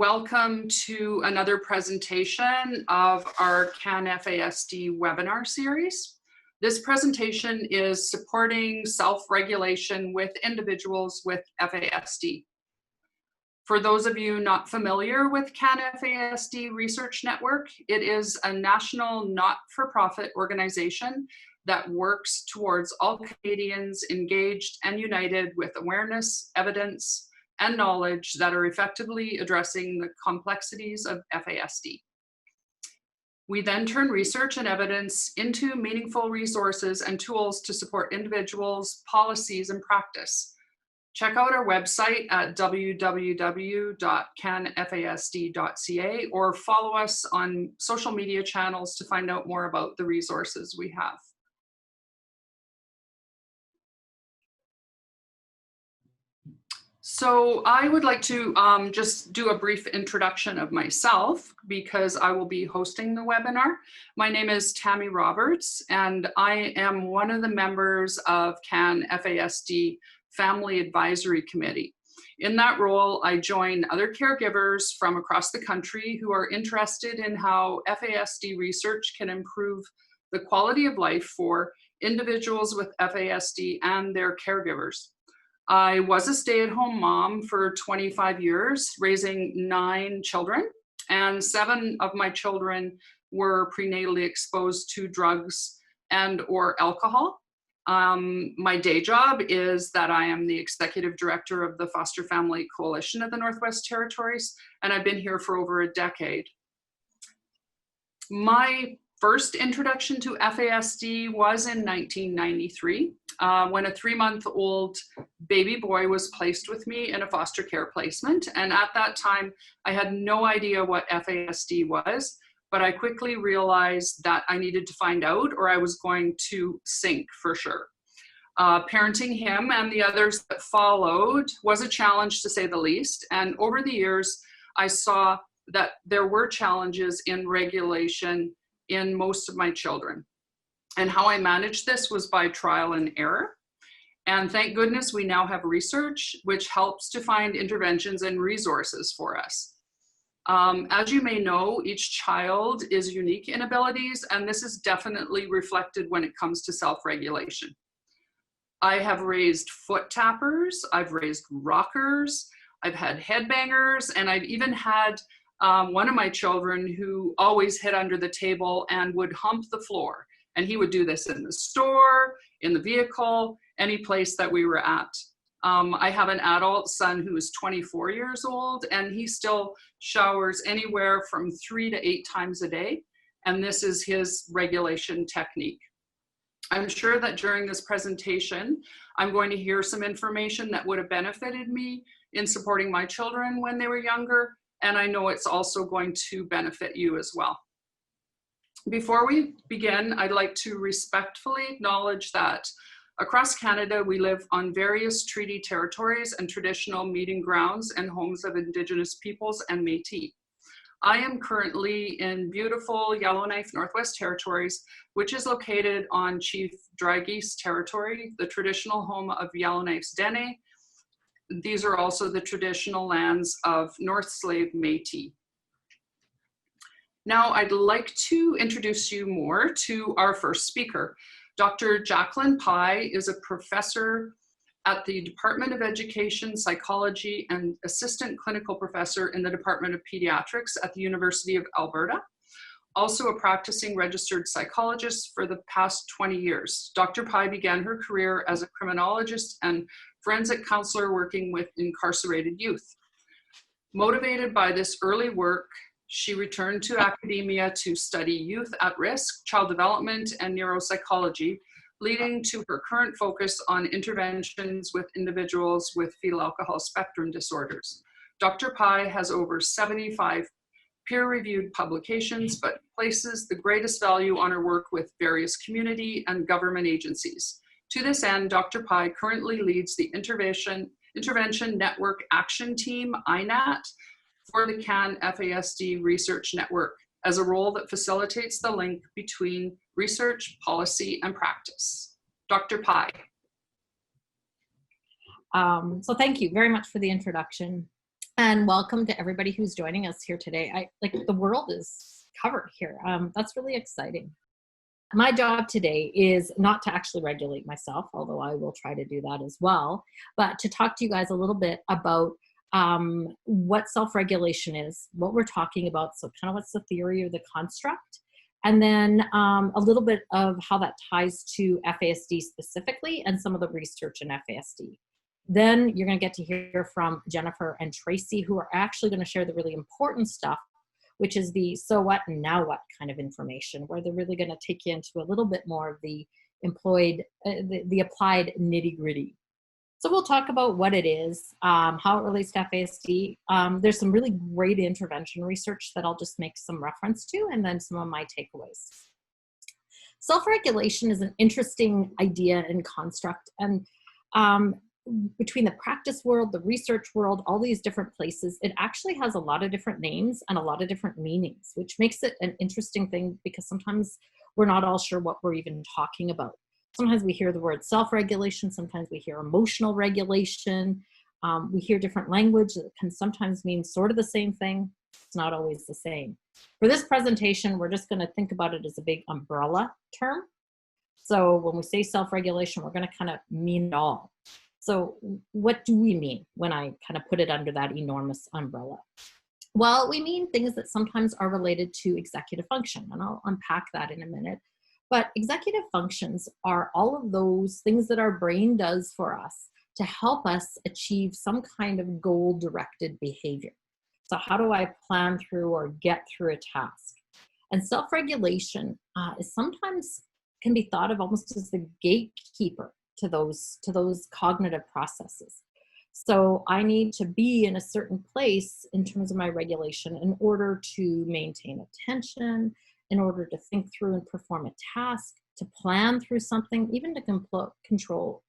welcome to another presentation of our CanFASD webinar series. This presentation is supporting self-regulation with individuals with FASD. For those of you not familiar with CanFASD Research Network, it is a national not-for-profit organization that works towards all Canadians engaged and united with awareness, evidence, and knowledge that are effectively addressing the complexities of FASD. We then turn research and evidence into meaningful resources and tools to support individuals, policies, and practice. Check out our website at www.canfasd.ca or follow us on social media channels to find out more about the resources we have. So I would like to just do a brief introduction of myself because I will be hosting the webinar. My name is Tammy Roberts, and I am one of the members of CanFASD Family Advisory Committee. In that role, I join other caregivers from across the country who are interested in how FASD research can improve the quality of life for individuals with FASD and their caregivers. I was a stay-at-home mom for 25 years, raising 9 children, and 7 of my children were prenatally exposed to drugs and or alcohol. My day job is that I am the executive director of the Foster Family Coalition of the Northwest Territories, and I've been here for over a decade. My first introduction to FASD was in 1993 when a 3-month-old baby boy was placed with me in a foster care placement. And at that time, I had no idea what FASD was, but I quickly realized that I needed to find out or I was going to sink for sure. Parenting him and the others that followed was a challenge to say the least. And over the years, I saw that there were challenges in regulation in most of my children. And how I managed this was by trial and error. And thank goodness we now have research which helps to find interventions and resources for us. As you may know, each child is unique in abilities, and this is definitely reflected when it comes to self-regulation. I have raised foot tappers, I've raised rockers, I've had headbangers, and I've even had one of my children who always hid under the table and would hump the floor. And he would do this in the store, in the vehicle, any place that we were at. I have an adult son who is 24 years old, and he still showers anywhere from 3 to 8 times a day. And this is his regulation technique. I'm sure that during this presentation, I'm going to hear some information that would have benefited me in supporting my children when they were younger. And I know it's also going to benefit you as well. Before we begin, I'd like to respectfully acknowledge that across Canada, we live on various treaty territories and traditional meeting grounds and homes of Indigenous peoples and Métis. I am currently in beautiful Yellowknife Northwest Territories, which is located on Chief Dry Geese Territory, the traditional home of Yellowknife's Dene. These are also the traditional lands of North Slave Métis. Now, I'd like to introduce you more to our first speaker. Dr. Jacqueline Pei is a professor at the Department of Education, Psychology, and assistant clinical professor in the Department of Pediatrics at the University of Alberta. Also a practicing registered psychologist for the past 20 years. Dr. Pei began her career as a criminologist and forensic counselor working with incarcerated youth. Motivated by this early work, she returned to academia to study youth at risk, child development, and neuropsychology, leading to her current focus on interventions with individuals with fetal alcohol spectrum disorders. Dr. Pei has over 75 peer-reviewed publications, but places the greatest value on her work with various community and government agencies. To this end, Dr. Pei currently leads the Intervention Network Action Team, INAT, for the CanFASD Research Network as a role that facilitates the link between research, policy, and practice. Dr. Pei. So thank you very much for the introduction. And welcome to everybody who's joining us here today. The world is covered here. That's really exciting. My job today is not to actually regulate myself, although I will try to do that as well, but to talk to you guys a little bit about what self-regulation is, what we're talking about, so kind of what's the theory or the construct, and then a little bit of how that ties to FASD specifically and some of the research in FASD. Then you're going to get to hear from Jennifer and Tracy, who are actually going to share the really important stuff, which is the so what and now what kind of information, where they're really going to take you into a little bit more of the the applied nitty gritty. So we'll talk about what it is, how it relates to FASD. There's some really great intervention research that I'll just make some reference to, and then some of my takeaways. Self-regulation is an interesting idea and construct, and between the practice world, the research world, all these different places, it actually has a lot of different names and a lot of different meanings, which makes it an interesting thing because sometimes we're not all sure what we're even talking about. Sometimes we hear the word self-regulation, sometimes we hear emotional regulation, we hear different language that can sometimes mean sort of the same thing. It's not always the same. For this presentation, we're just going to think about it as a big umbrella term. So when we say self-regulation, we're going to kind of mean it all. So what do we mean when I kind of put it under that enormous umbrella? Well, we mean things that sometimes are related to executive function, and I'll unpack that in a minute. But executive functions are all of those things that our brain does for us to help us achieve some kind of goal-directed behavior. So how do I plan through or get through a task? And self-regulation is sometimes can be thought of almost as the gatekeeper to those cognitive processes. So I need to be in a certain place in terms of my regulation in order to maintain attention, in order to think through and perform a task, to plan through something, even to control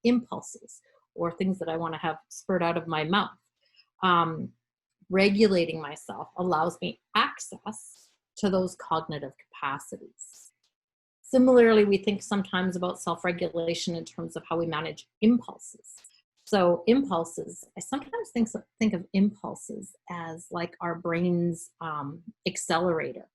impulses or things that I want to have spurt out of my mouth. Regulating myself allows me access to those cognitive capacities. Similarly, we think sometimes about self-regulation in terms of how we manage impulses. So impulses, I sometimes think of impulses as like our brain's accelerator.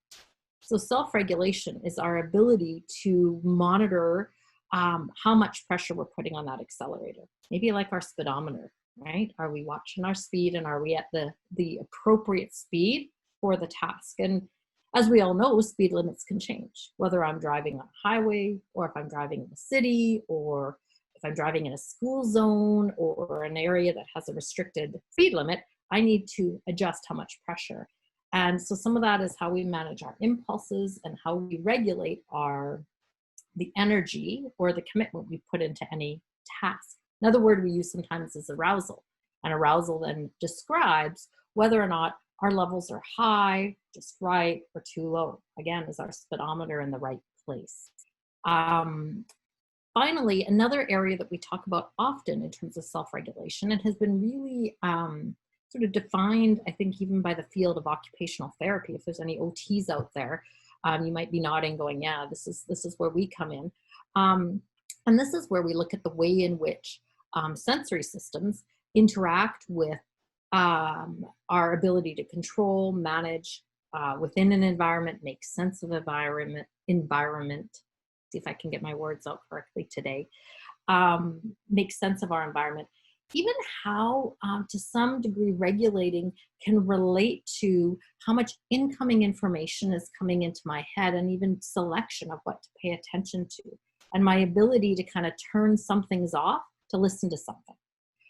So self-regulation is our ability to monitor how much pressure we're putting on that accelerator. Maybe like our speedometer, right? Are we watching our speed, and are we at the appropriate speed for the task? And as we all know, speed limits can change, whether I'm driving on a highway, or if I'm driving in a city, or if I'm driving in a school zone or an area that has a restricted speed limit. I need to adjust how much pressure. And so some of that is how we manage our impulses and how we regulate the energy or the commitment we put into any task. Another word we use sometimes is arousal. And arousal then describes whether or not our levels are high, just right, or too low. Again, is our speedometer in the right place? Finally, another area that we talk about often in terms of self-regulation, and has been really sort of defined, I think, even by the field of occupational therapy. If there's any OTs out there, you might be nodding, going, "Yeah, this is where we come in." And this is where we look at the way in which sensory systems interact with our ability to control, manage within an environment, make sense of environment, see if I can get my words out correctly today, make sense of our environment. Even how, to some degree, regulating can relate to how much incoming information is coming into my head, and even selection of what to pay attention to, and my ability to kind of turn some things off to listen to something.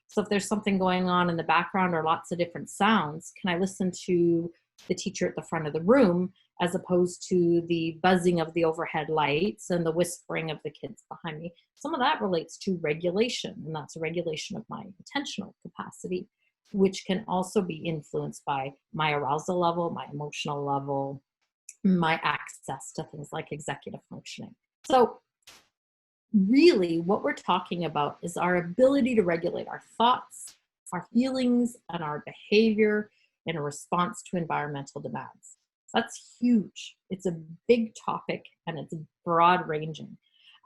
So if there's something going on in the background or lots of different sounds, can I listen to the teacher at the front of the room as opposed to the buzzing of the overhead lights and the whispering of the kids behind me? Some of that relates to regulation, and that's a regulation of my attentional capacity, which can also be influenced by my arousal level, my emotional level, my access to things like executive functioning. So really what we're talking about is our ability to regulate our thoughts, our feelings, and our behavior in a response to environmental demands. That's huge. It's a big topic, and it's broad ranging.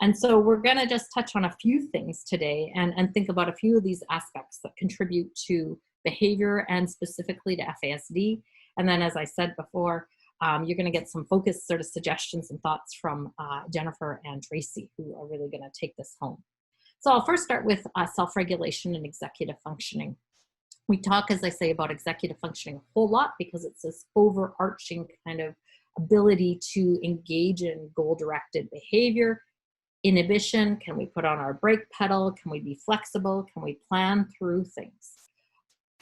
And so we're going to just touch on a few things today and think about a few of these aspects that contribute to behavior and specifically to FASD. And then, as I said before, you're going to get some focused sort of suggestions and thoughts from Jennifer and Tracy, who are really going to take this home. So I'll first start with self-regulation and executive functioning. We talk, as I say, about executive functioning a whole lot because it's this overarching kind of ability to engage in goal-directed behavior. Inhibition, can we put on our brake pedal? Can we be flexible? Can we plan through things?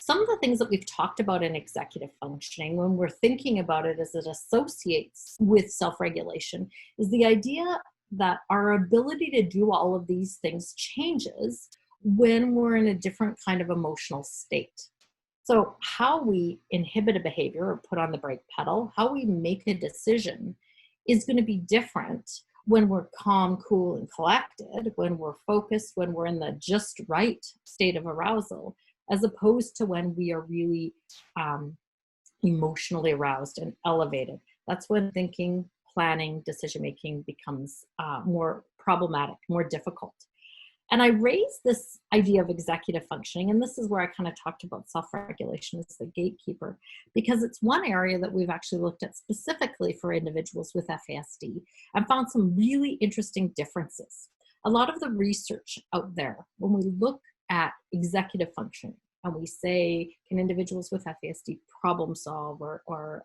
Some of the things that we've talked about in executive functioning, when we're thinking about it as it associates with self-regulation, is the idea that our ability to do all of these things changes when we're in a different kind of emotional state. So how we inhibit a behavior or put on the brake pedal, how we make a decision is going to be different when we're calm, cool, and collected, when we're focused, when we're in the just right state of arousal, as opposed to when we are really emotionally aroused and elevated. That's when thinking, planning, decision-making becomes more problematic, more difficult. And I raised this idea of executive functioning, and this is where I kind of talked about self-regulation as the gatekeeper, because it's one area that we've actually looked at specifically for individuals with FASD and found some really interesting differences. A lot of the research out there, when we look at executive functioning and we say, can individuals with FASD problem solve or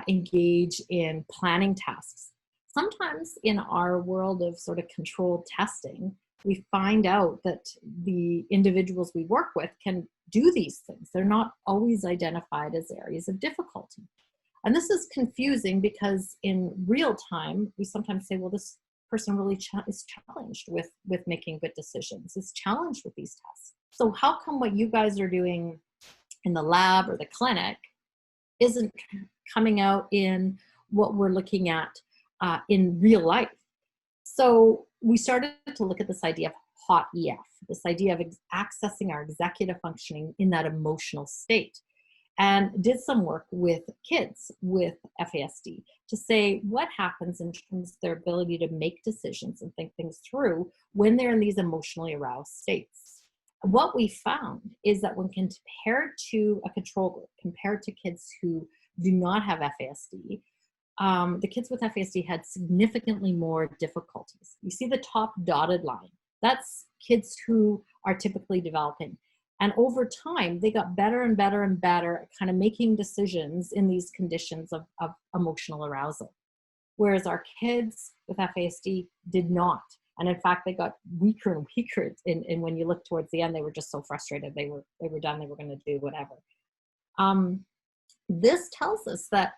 engage in planning tasks? Sometimes in our world of sort of controlled testing, we find out that the individuals we work with can do these things. They're not always identified as areas of difficulty. And this is confusing because in real time, we sometimes say, well, this person really is challenged with making good decisions, is challenged with these tests. So how come what you guys are doing in the lab or the clinic isn't coming out in what we're looking at in real life? So we started to look at this idea of hot EF, this idea of accessing our executive functioning in that emotional state, and did some work with kids with FASD to say what happens in terms of their ability to make decisions and think things through when they're in these emotionally aroused states. What we found is that when compared to a control group, compared to kids who do not have FASD, the kids with FASD had significantly more difficulties. You see the top dotted line. That's kids who are typically developing. And over time, they got better and better and better at kind of making decisions in these conditions of emotional arousal. Whereas our kids with FASD did not. And in fact, they got weaker and weaker. And when you look towards the end, they were just so frustrated. They were done. They were going to do whatever. This tells us that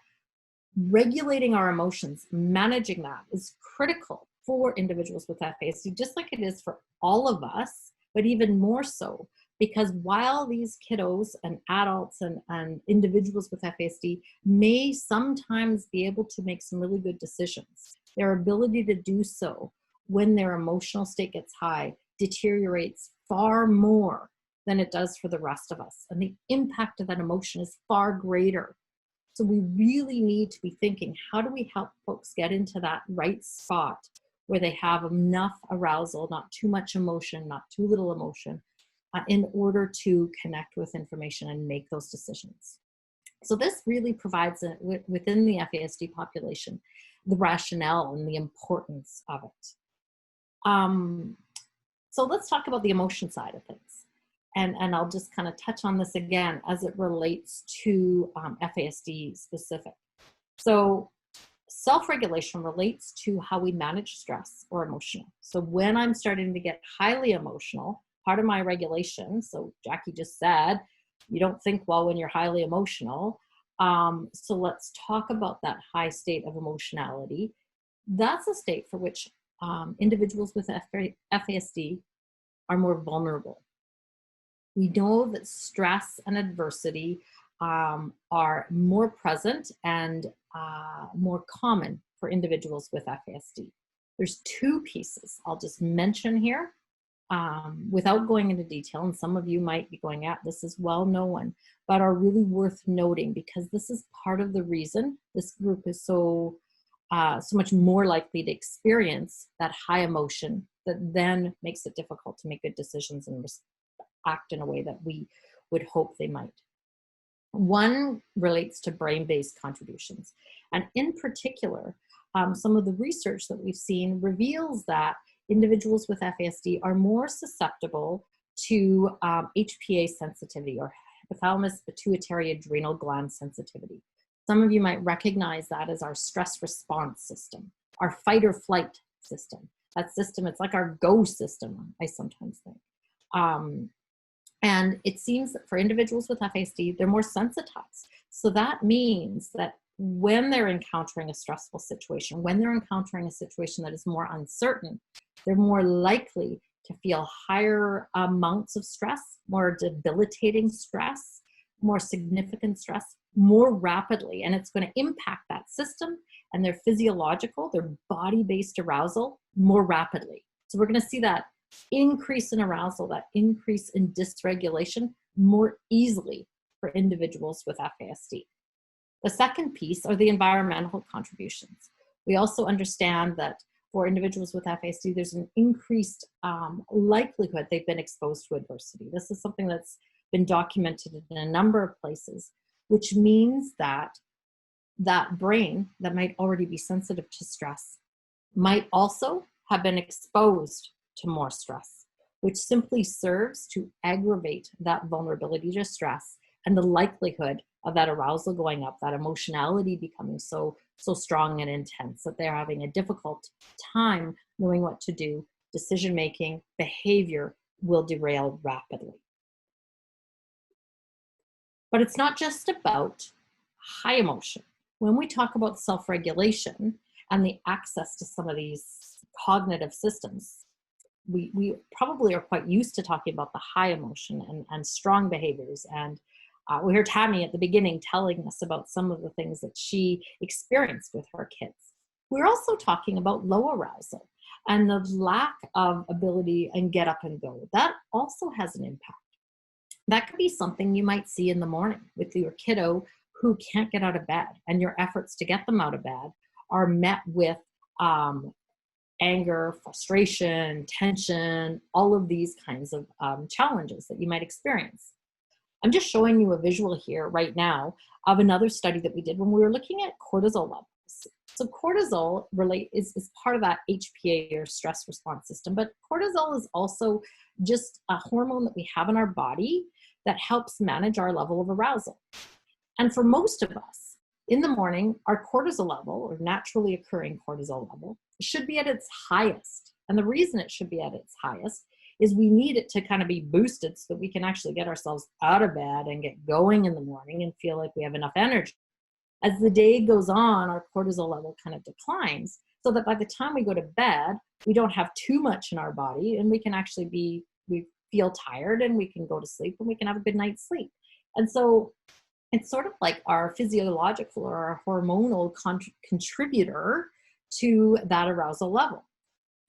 regulating our emotions, managing that is critical for individuals with FASD, just like it is for all of us, but even more so, because while these kiddos and adults and individuals with FASD may sometimes be able to make some really good decisions, their ability to do so when their emotional state gets high deteriorates far more than it does for the rest of us. And the impact of that emotion is far greater. So we really need to be thinking, how do we help folks get into that right spot where they have enough arousal, not too much emotion, not too little emotion, in order to connect with information and make those decisions. So this really provides, within the FASD population, the rationale and the importance of it. So let's talk about the emotion side of things. And I'll just kind of touch on this again as it relates to FASD specific. So self-regulation relates to how we manage stress or emotion. So when I'm starting to get highly emotional, part of my regulation, so Jackie just said, you don't think well when you're highly emotional. So let's talk about that high state of emotionality. That's a state for which individuals with FASD are more vulnerable. We know that stress and adversity are more present and more common for individuals with FASD. There's two pieces I'll just mention here without going into detail, and some of you might be going at this is well known, but are really worth noting because this is part of the reason this group is so much more likely to experience that high emotion that then makes it difficult to make good decisions and act in a way that we would hope they might. One relates to brain-based contributions. And in particular, some of the research that we've seen reveals that individuals with FASD are more susceptible to HPA sensitivity, or hypothalamus pituitary adrenal gland sensitivity. Some of you might recognize that as our stress response system, our fight or flight system. That system, it's like our go system, I sometimes think. And it seems that for individuals with FASD, they're more sensitized. So that means that when they're encountering a stressful situation, when they're encountering a situation that is more uncertain, they're more likely to feel higher amounts of stress, more debilitating stress, more significant stress, more rapidly. And it's going to impact that system and their physiological, their body-based arousal more rapidly. So we're going to see that increase in arousal, that increase in dysregulation more easily for individuals with FASD. The second piece are the environmental contributions. We also understand that for individuals with FASD, there's an increased likelihood they've been exposed to adversity. This is something that's been documented in a number of places, which means that that brain that might already be sensitive to stress might also have been exposed to more stress, which simply serves to aggravate that vulnerability to stress and the likelihood of that arousal going up, that emotionality becoming so strong and intense that they're having a difficult time knowing what to do. Decision-making, behavior will derail rapidly. But it's not just about high emotion. When we talk about self-regulation and the access to some of these cognitive systems, we probably are quite used to talking about the high emotion and strong behaviors. And we heard Tammy at the beginning telling us about some of the things that she experienced with her kids. We're also talking about low arousal and the lack of ability and get up and go. That also has an impact. That could be something you might see in the morning with your kiddo who can't get out of bed, and your efforts to get them out of bed are met with anger, frustration, tension, all of these kinds of challenges that you might experience. I'm just showing you a visual here right now of another study that we did when we were looking at cortisol levels. So cortisol is part of that HPA or stress response system, but cortisol is also just a hormone that we have in our body that helps manage our level of arousal. And for most of us, in the morning, our cortisol level, or naturally occurring cortisol level, should be at its highest. And the reason it should be at its highest is we need it to kind of be boosted so that we can actually get ourselves out of bed and get going in the morning and feel like we have enough energy. As the day goes on, our cortisol level kind of declines so that by the time we go to bed, we don't have too much in our body and we can actually we feel tired and we can go to sleep and we can have a good night's sleep. And so it's sort of like our physiological or our hormonal contributor to that arousal level.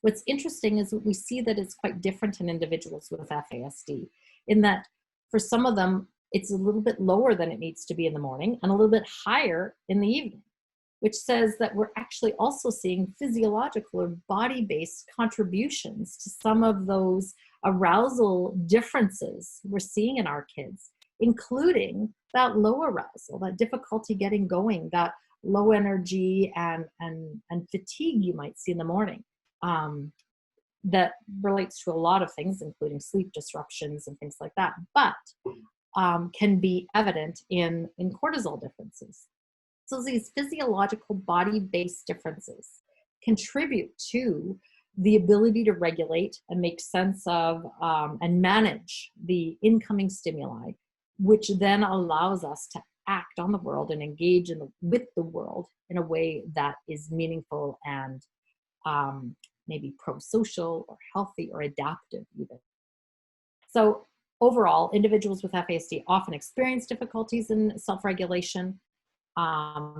What's interesting is that we see that it's quite different in individuals with FASD, in that for some of them, it's a little bit lower than it needs to be in the morning and a little bit higher in the evening, which says that we're actually also seeing physiological or body-based contributions to some of those arousal differences we're seeing in our kids, including that low arousal, that difficulty getting going, that low energy and fatigue you might see in the morning. That relates to a lot of things, including sleep disruptions and things like that, but can be evident in cortisol differences. So these physiological body-based differences contribute to the ability to regulate and make sense of and manage the incoming stimuli, which then allows us to act on the world and engage with the world in a way that is meaningful and maybe pro-social or healthy or adaptive even. So overall, individuals with FASD often experience difficulties in self-regulation.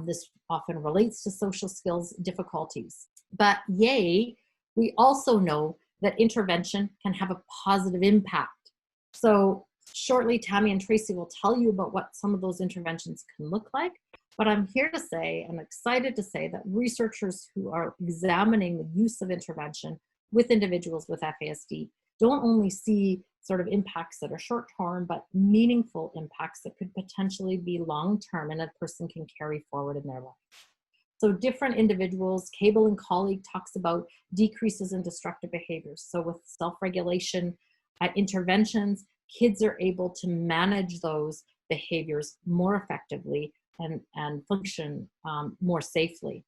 This often relates to social skills difficulties. But yay, we also know that intervention can have a positive impact. So shortly, Tammy and Tracy will tell you about what some of those interventions can look like. But I'm here to say, I'm excited to say that researchers who are examining the use of intervention with individuals with FASD don't only see sort of impacts that are short term, but meaningful impacts that could potentially be long term and a person can carry forward in their life. So different individuals, Cable and colleague talks about decreases in destructive behaviors. So with self-regulation interventions, kids are able to manage those behaviors more effectively and function more safely.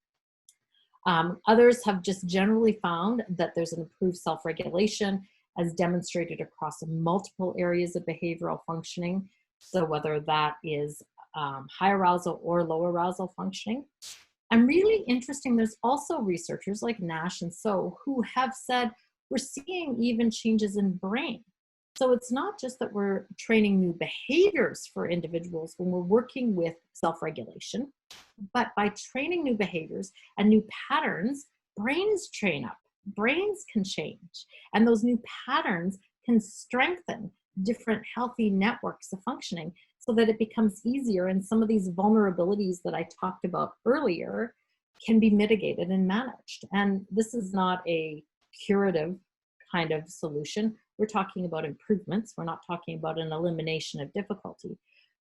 Others have just generally found that there's an improved self-regulation as demonstrated across multiple areas of behavioral functioning. So whether that is high arousal or low arousal functioning. And really interesting, there's also researchers like Nash and So who have said we're seeing even changes in brain. So it's not just that we're training new behaviors for individuals when we're working with self-regulation, but by training new behaviors and new patterns, brains train up, brains can change, and those new patterns can strengthen different healthy networks of functioning so that it becomes easier, and some of these vulnerabilities that I talked about earlier can be mitigated and managed. And this is not a curative kind of solution. We're talking about improvements. We're not talking about an elimination of difficulty.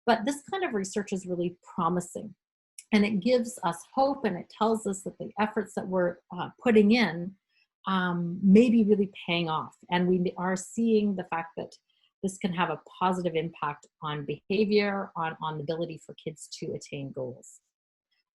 But this kind of research is really promising. And it gives us hope, and it tells us that the efforts that we're putting in may be really paying off. And we are seeing the fact that this can have a positive impact on behavior, on the ability for kids to attain goals.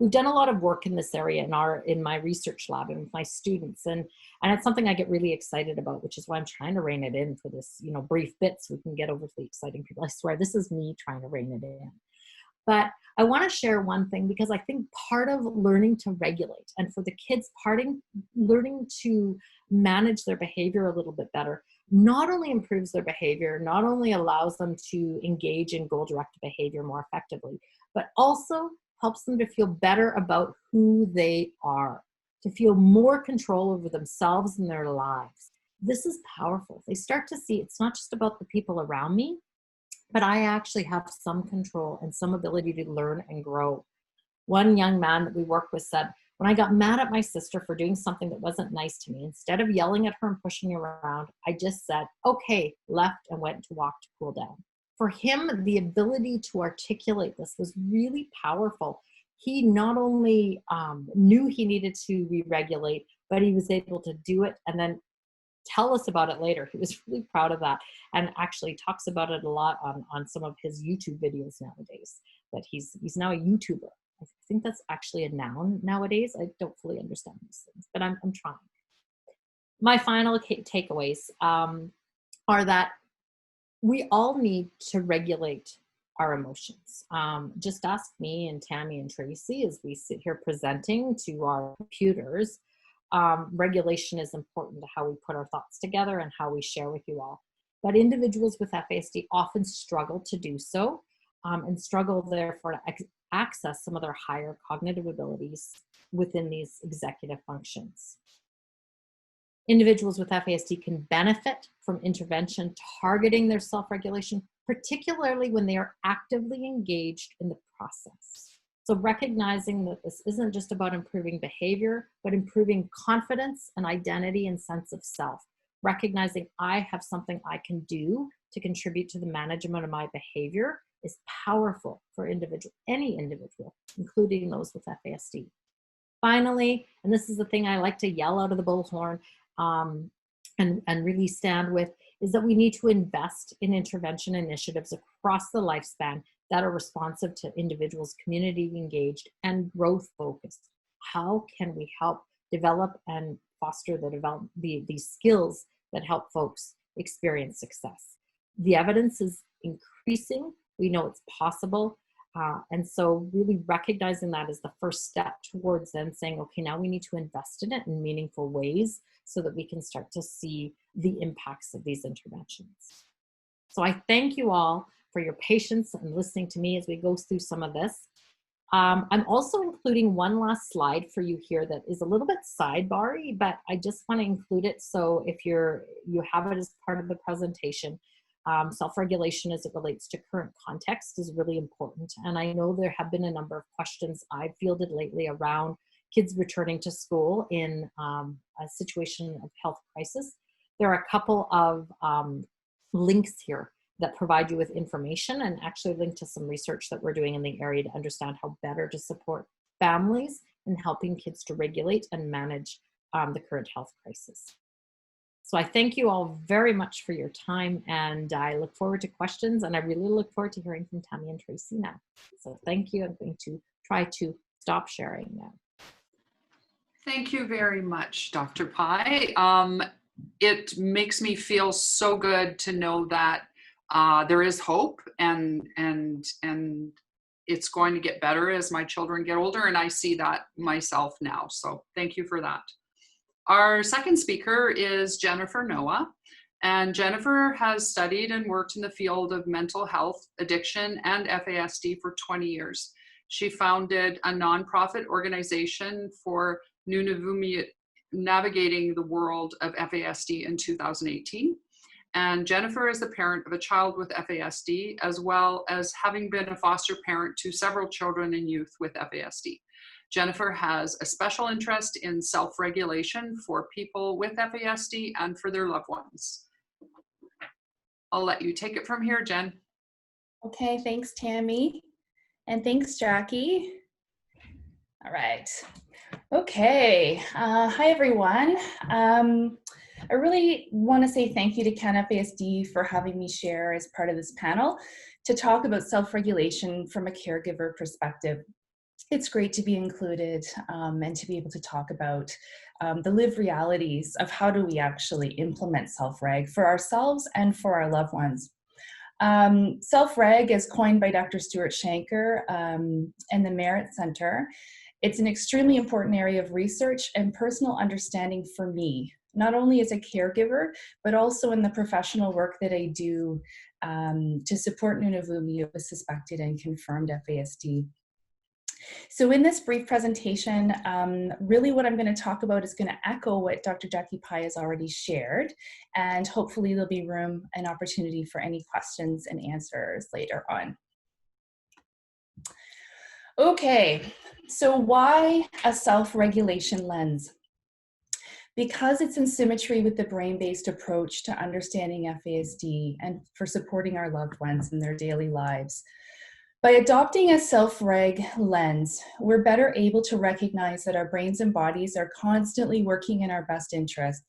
We've done a lot of work in this area in my research lab and with my students, and it's something I get really excited about, which is why I'm trying to rein it in for this, brief bit so we can get over to the exciting people. I swear, this is me trying to rein it in. But I want to share one thing, because I think part of learning to regulate, and for the kids learning to manage their behavior a little bit better, not only improves their behavior, not only allows them to engage in goal-directed behavior more effectively, but also helps them to feel better about who they are, to feel more control over themselves and their lives. This is powerful. They start to see it's not just about the people around me, but I actually have some control and some ability to learn and grow. One young man that we work with said, when I got mad at my sister for doing something that wasn't nice to me, instead of yelling at her and pushing her around, I just said, okay, left and went to walk to cool down. For him, the ability to articulate this was really powerful. He not only knew he needed to re-regulate, but he was able to do it and then tell us about it later. He was really proud of that, and actually talks about it a lot on some of his YouTube videos nowadays, that he's now a YouTuber. I think that's actually a noun nowadays. I don't fully understand these things, but I'm trying. My final takeaways are that we all need to regulate our emotions. Just ask me and Tammy and Tracy as we sit here presenting to our computers. Regulation is important to how we put our thoughts together and how we share with you all. But individuals with FASD often struggle to do so, and struggle therefore to access some of their higher cognitive abilities within these executive functions. Individuals with FASD can benefit from intervention targeting their self-regulation, particularly when they are actively engaged in the process. So recognizing that this isn't just about improving behavior, but improving confidence and identity and sense of self. Recognizing I have something I can do to contribute to the management of my behavior is powerful for any individual, including those with FASD. Finally, and this is the thing I like to yell out of the bullhorn and really stand with, is that we need to invest in intervention initiatives across the lifespan that are responsive to individuals, community engaged, and growth focused. How can we help develop and foster these skills that help folks experience success? The evidence is increasing. We know it's possible. And so really recognizing that is the first step towards then saying, okay, now we need to invest in it in meaningful ways so that we can start to see the impacts of these interventions. So I thank you all for your patience and listening to me as we go through some of this. I'm also including one last slide for you here that is a little bit sidebar-y, but I just want to include it. So if you have it as part of the presentation, self-regulation as it relates to current context is really important. And I know there have been a number of questions I've fielded lately around kids returning to school in a situation of health crisis. There are a couple of links here that provide you with information and actually link to some research that we're doing in the area to understand how better to support families in helping kids to regulate and manage the current health crisis. So I thank you all very much for your time, and I look forward to questions, and I really look forward to hearing from Tammy and Tracy now. So thank you. I'm going to try to stop sharing now. Thank you very much, Dr. Pei. It makes me feel so good to know that there is hope, and it's going to get better as my children get older, and I see that myself now. So thank you for that. Our second speaker is Jennifer Noah, and Jennifer has studied and worked in the field of mental health, addiction, and FASD for 20 years. She founded a nonprofit organization for navigating the world of FASD in 2018. And Jennifer is the parent of a child with FASD, as well as having been a foster parent to several children and youth with FASD. Jennifer has a special interest in self-regulation for people with FASD and for their loved ones. I'll let you take it from here, Jen. Okay, thanks, Tammy. And thanks, Jackie. All right. Okay. Hi, everyone. I really want to say thank you to CanFASD for having me share as part of this panel to talk about self-regulation from a caregiver perspective. It's great to be included and to be able to talk about the lived realities of how do we actually implement self-reg for ourselves and for our loved ones. Self-reg is coined by Dr. Stuart Shanker and the Merit Center. It's an extremely important area of research and personal understanding for me, not only as a caregiver, but also in the professional work that I do to support Nunavummiut with suspected and confirmed FASD. So in this brief presentation, really what I'm going to talk about is going to echo what Dr. Jackie Pei has already shared, and hopefully there'll be room and opportunity for any questions and answers later on. Okay, so why a self-regulation lens? Because it's in symmetry with the brain-based approach to understanding FASD and for supporting our loved ones in their daily lives. By adopting a self-reg lens, we're better able to recognize that our brains and bodies are constantly working in our best interest.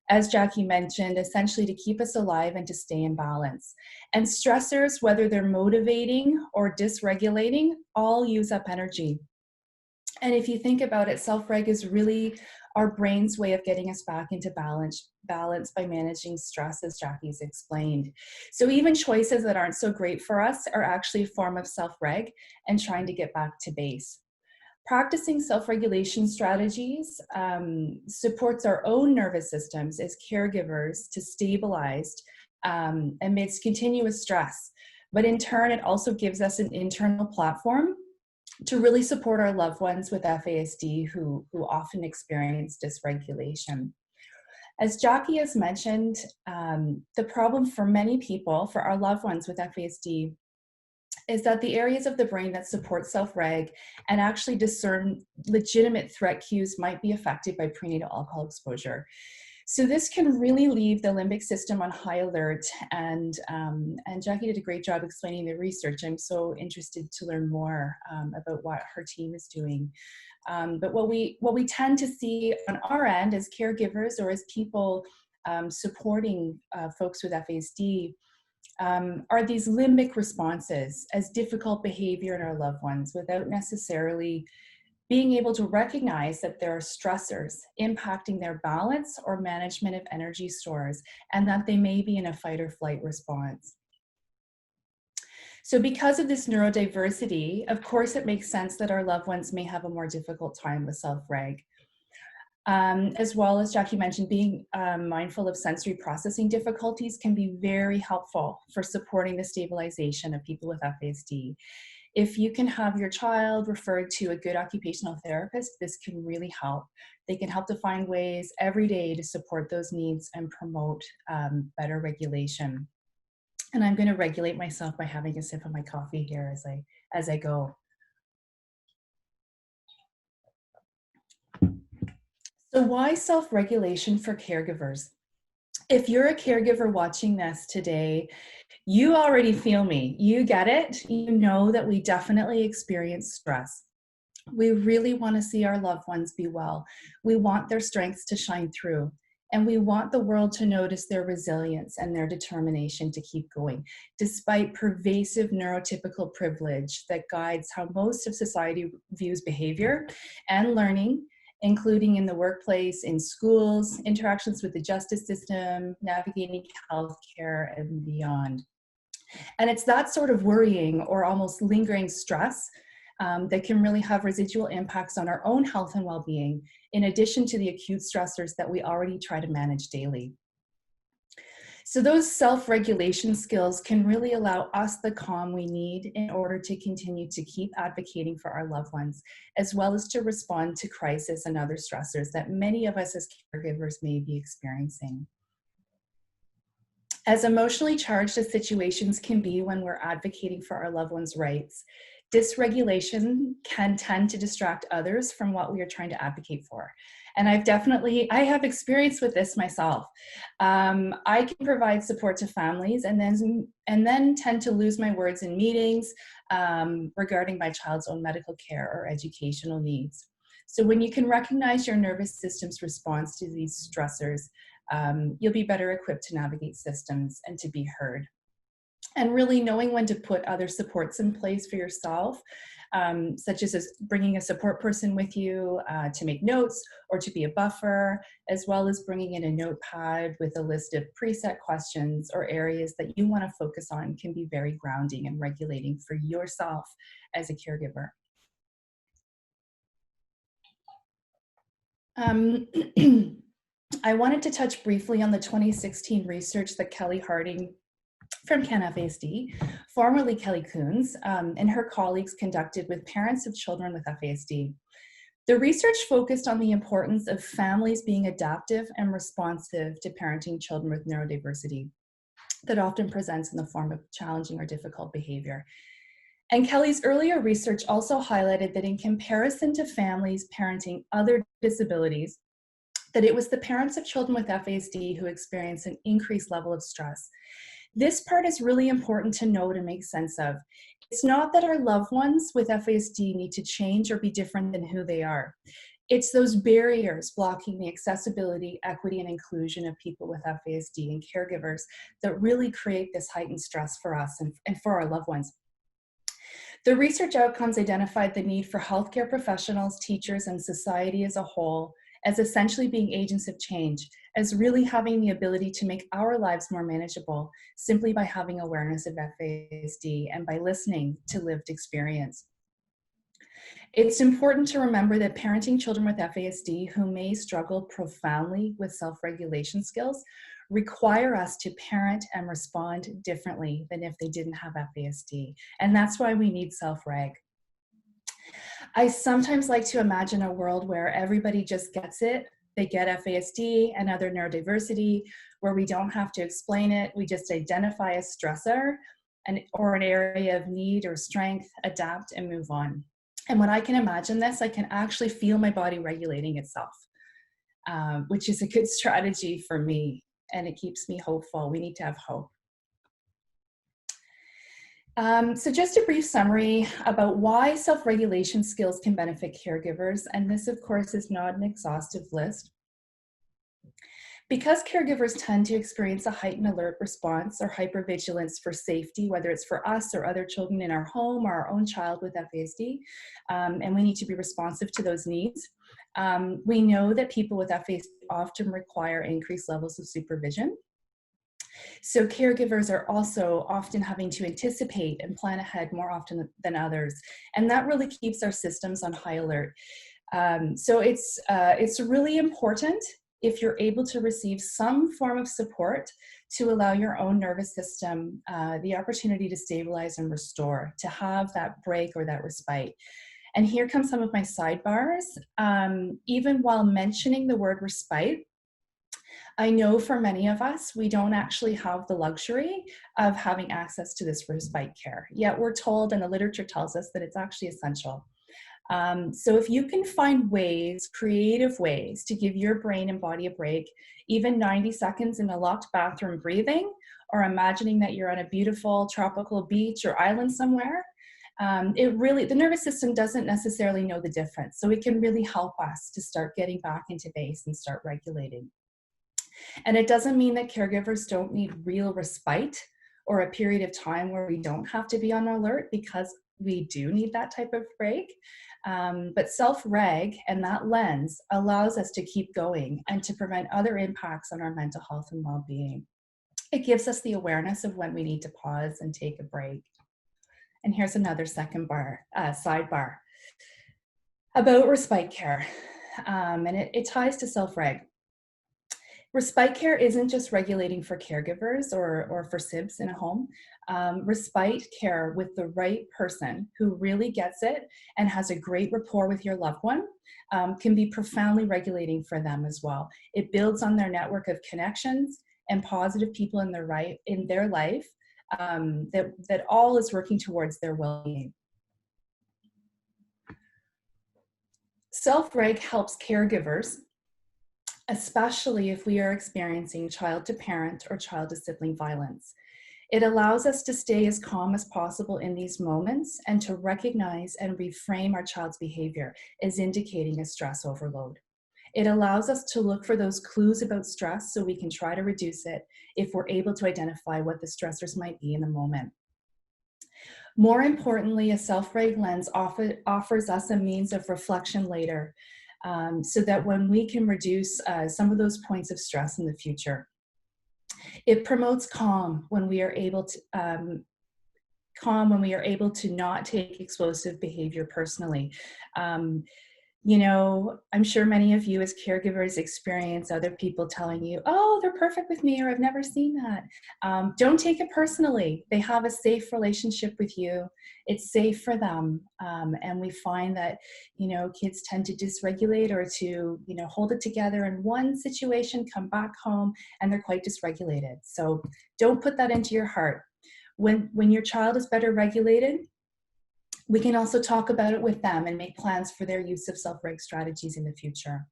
As Jackie mentioned, essentially to keep us alive and to stay in balance. And stressors, whether they're motivating or dysregulating, all use up energy. And if you think about it, self-reg is really our brain's way of getting us back into balance by managing stress, as Jackie's explained. So even choices that aren't so great for us are actually a form of self-reg and trying to get back to base. Practicing self-regulation strategies supports our own nervous systems as caregivers to stabilize amidst continuous stress. But in turn, it also gives us an internal platform to really support our loved ones with FASD who often experience dysregulation. As Jackie has mentioned, the problem for many people, for our loved ones with FASD, is that the areas of the brain that support self-reg and actually discern legitimate threat cues might be affected by prenatal alcohol exposure. So this can really leave the limbic system on high alert, and Jackie did a great job explaining the research. I'm so interested to learn more about what her team is doing. But what we tend to see on our end as caregivers or as people supporting folks with FASD are these limbic responses as difficult behavior in our loved ones without necessarily being able to recognize that there are stressors impacting their balance or management of energy stores, and that they may be in a fight or flight response. So because of this neurodiversity, of course, it makes sense that our loved ones may have a more difficult time with self-reg. As well as Jackie mentioned, being mindful of sensory processing difficulties can be very helpful for supporting the stabilization of people with FASD. If you can have your child referred to a good occupational therapist, this can really help. They can help to find ways every day to support those needs and promote better regulation. And I'm going to regulate myself by having a sip of my coffee here as I go. So why self-regulation for caregivers? If you're a caregiver watching this today, you already feel me. You get it. You know that we definitely experience stress. We really want to see our loved ones be well. We want their strengths to shine through. And we want the world to notice their resilience and their determination to keep going, despite pervasive neurotypical privilege that guides how most of society views behavior and learning, including in the workplace, in schools, interactions with the justice system, navigating healthcare, and beyond. And it's that sort of worrying or almost lingering stress that can really have residual impacts on our own health and well-being, in addition to the acute stressors that we already try to manage daily. So those self-regulation skills can really allow us the calm we need in order to continue to keep advocating for our loved ones, as well as to respond to crisis and other stressors that many of us as caregivers may be experiencing. As emotionally charged as situations can be when we're advocating for our loved ones' rights, dysregulation can tend to distract others from what we are trying to advocate for. And I have experience with this myself. I can provide support to families and then tend to lose my words in meetings regarding my child's own medical care or educational needs. So when you can recognize your nervous system's response to these stressors, you'll be better equipped to navigate systems and to be heard. And really knowing when to put other supports in place for yourself, such as bringing a support person with you to make notes or to be a buffer, as well as bringing in a notepad with a list of preset questions or areas that you want to focus on, can be very grounding and regulating for yourself as a caregiver. I wanted to touch briefly on the 2016 research that Kelly Harding from CanFASD, formerly Kelly Coons, and her colleagues conducted with parents of children with FASD. The research focused on the importance of families being adaptive and responsive to parenting children with neurodiversity that often presents in the form of challenging or difficult behavior. And Kelly's earlier research also highlighted that in comparison to families parenting other disabilities, that it was the parents of children with FASD who experienced an increased level of stress. This part is really important to know to make sense of. It's not that our loved ones with FASD need to change or be different than who they are. It's those barriers blocking the accessibility, equity, and inclusion of people with FASD and caregivers that really create this heightened stress for us and for our loved ones. The research outcomes identified the need for healthcare professionals, teachers, and society as a whole as essentially being agents of change, as really having the ability to make our lives more manageable simply by having awareness of FASD and by listening to lived experience. It's important to remember that parenting children with FASD who may struggle profoundly with self-regulation skills require us to parent and respond differently than if they didn't have FASD. And that's why we need self-reg. I sometimes like to imagine a world where everybody just gets it. They get FASD and other neurodiversity, where we don't have to explain it. We just identify a stressor or an area of need or strength, adapt, and move on. And when I can imagine this, I can actually feel my body regulating itself, which is a good strategy for me, and it keeps me hopeful. We need to have hope. So just a brief summary about why self-regulation skills can benefit caregivers, and this of course is not an exhaustive list. Because caregivers tend to experience a heightened alert response or hypervigilance for safety, whether it's for us or other children in our home or our own child with FASD, and we need to be responsive to those needs. We know that people with FASD often require increased levels of supervision. So caregivers are also often having to anticipate and plan ahead more often than others. And that really keeps our systems on high alert. So it's really important if you're able to receive some form of support to allow your own nervous system the opportunity to stabilize and restore, to have that break or that respite. And here come some of my sidebars. Even while mentioning the word respite, I know for many of us, we don't actually have the luxury of having access to this respite care. Yet we're told, and the literature tells us, that it's actually essential. So if you can find ways, creative ways, to give your brain and body a break, even 90 seconds in a locked bathroom breathing, or imagining that you're on a beautiful tropical beach or island somewhere, the nervous system doesn't necessarily know the difference. So it can really help us to start getting back into base and start regulating. And it doesn't mean that caregivers don't need real respite or a period of time where we don't have to be on alert, because we do need that type of break. But self-reg and that lens allows us to keep going and to prevent other impacts on our mental health and well-being. It gives us the awareness of when we need to pause and take a break. And here's another sidebar about respite care. And it ties to self-reg. Respite care isn't just regulating for caregivers or for SIBs in a home. Respite care with the right person who really gets it and has a great rapport with your loved one can be profoundly regulating for them as well. It builds on their network of connections and positive people in their life that all is working towards their well-being. Self-reg helps caregivers, especially if we are experiencing child-to-parent or child-to-sibling violence. It allows us to stay as calm as possible in these moments and to recognize and reframe our child's behavior as indicating a stress overload. It allows us to look for those clues about stress so we can try to reduce it if we're able to identify what the stressors might be in the moment. More importantly, a self-reg lens offers us a means of reflection later, so that when we can reduce some of those points of stress in the future. It promotes calm when we are able to not take explosive behavior personally. You know, I'm sure many of you as caregivers experience other people telling you, oh, they're perfect with me, or I've never seen that. Don't take it personally. They have a safe relationship with you. It's safe for them. And we find that, you know, kids tend to dysregulate or to, you know, hold it together in one situation, come back home, and they're quite dysregulated. So don't put that into your heart. When your child is better regulated, we can also talk about it with them and make plans for their use of self-reg strategies in the future.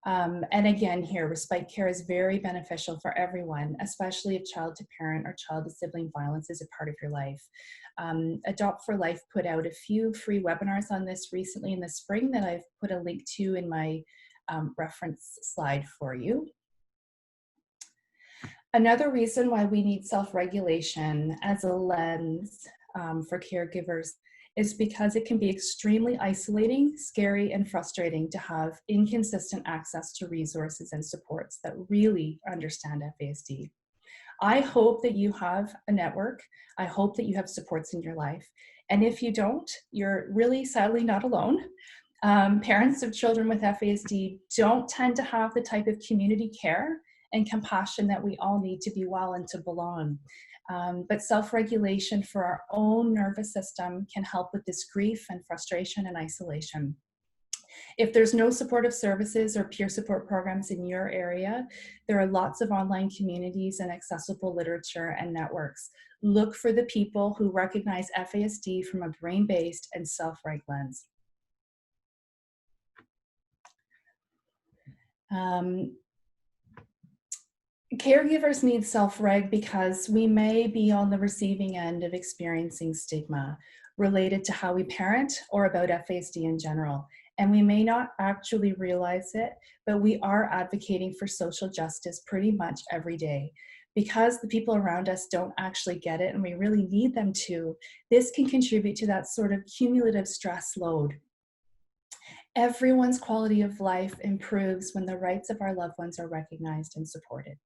And again, here, respite care is very beneficial for everyone, especially if child-to-parent or child-to-sibling violence is a part of your life. Adopt for Life put out a few free webinars on this recently in the spring that I've put a link to in my reference slide for you. Another reason why we need self-regulation as a lens for caregivers is because it can be extremely isolating, scary, and frustrating to have inconsistent access to resources and supports that really understand FASD. I hope that you have a network. I hope that you have supports in your life. And if you don't, you're really sadly not alone. Parents of children with FASD don't tend to have the type of community care and compassion that we all need to be well and to belong. But self-regulation for our own nervous system can help with this grief and frustration and isolation. If there's no supportive services or peer support programs in your area, there are lots of online communities and accessible literature and networks. Look for the people who recognize FASD from a brain-based and self-reg lens. Caregivers need self-reg because we may be on the receiving end of experiencing stigma related to how we parent or about FASD in general. And we may not actually realize it, but we are advocating for social justice pretty much every day. Because the people around us don't actually get it and we really need them to, this can contribute to that sort of cumulative stress load. Everyone's quality of life improves when the rights of our loved ones are recognized and supported.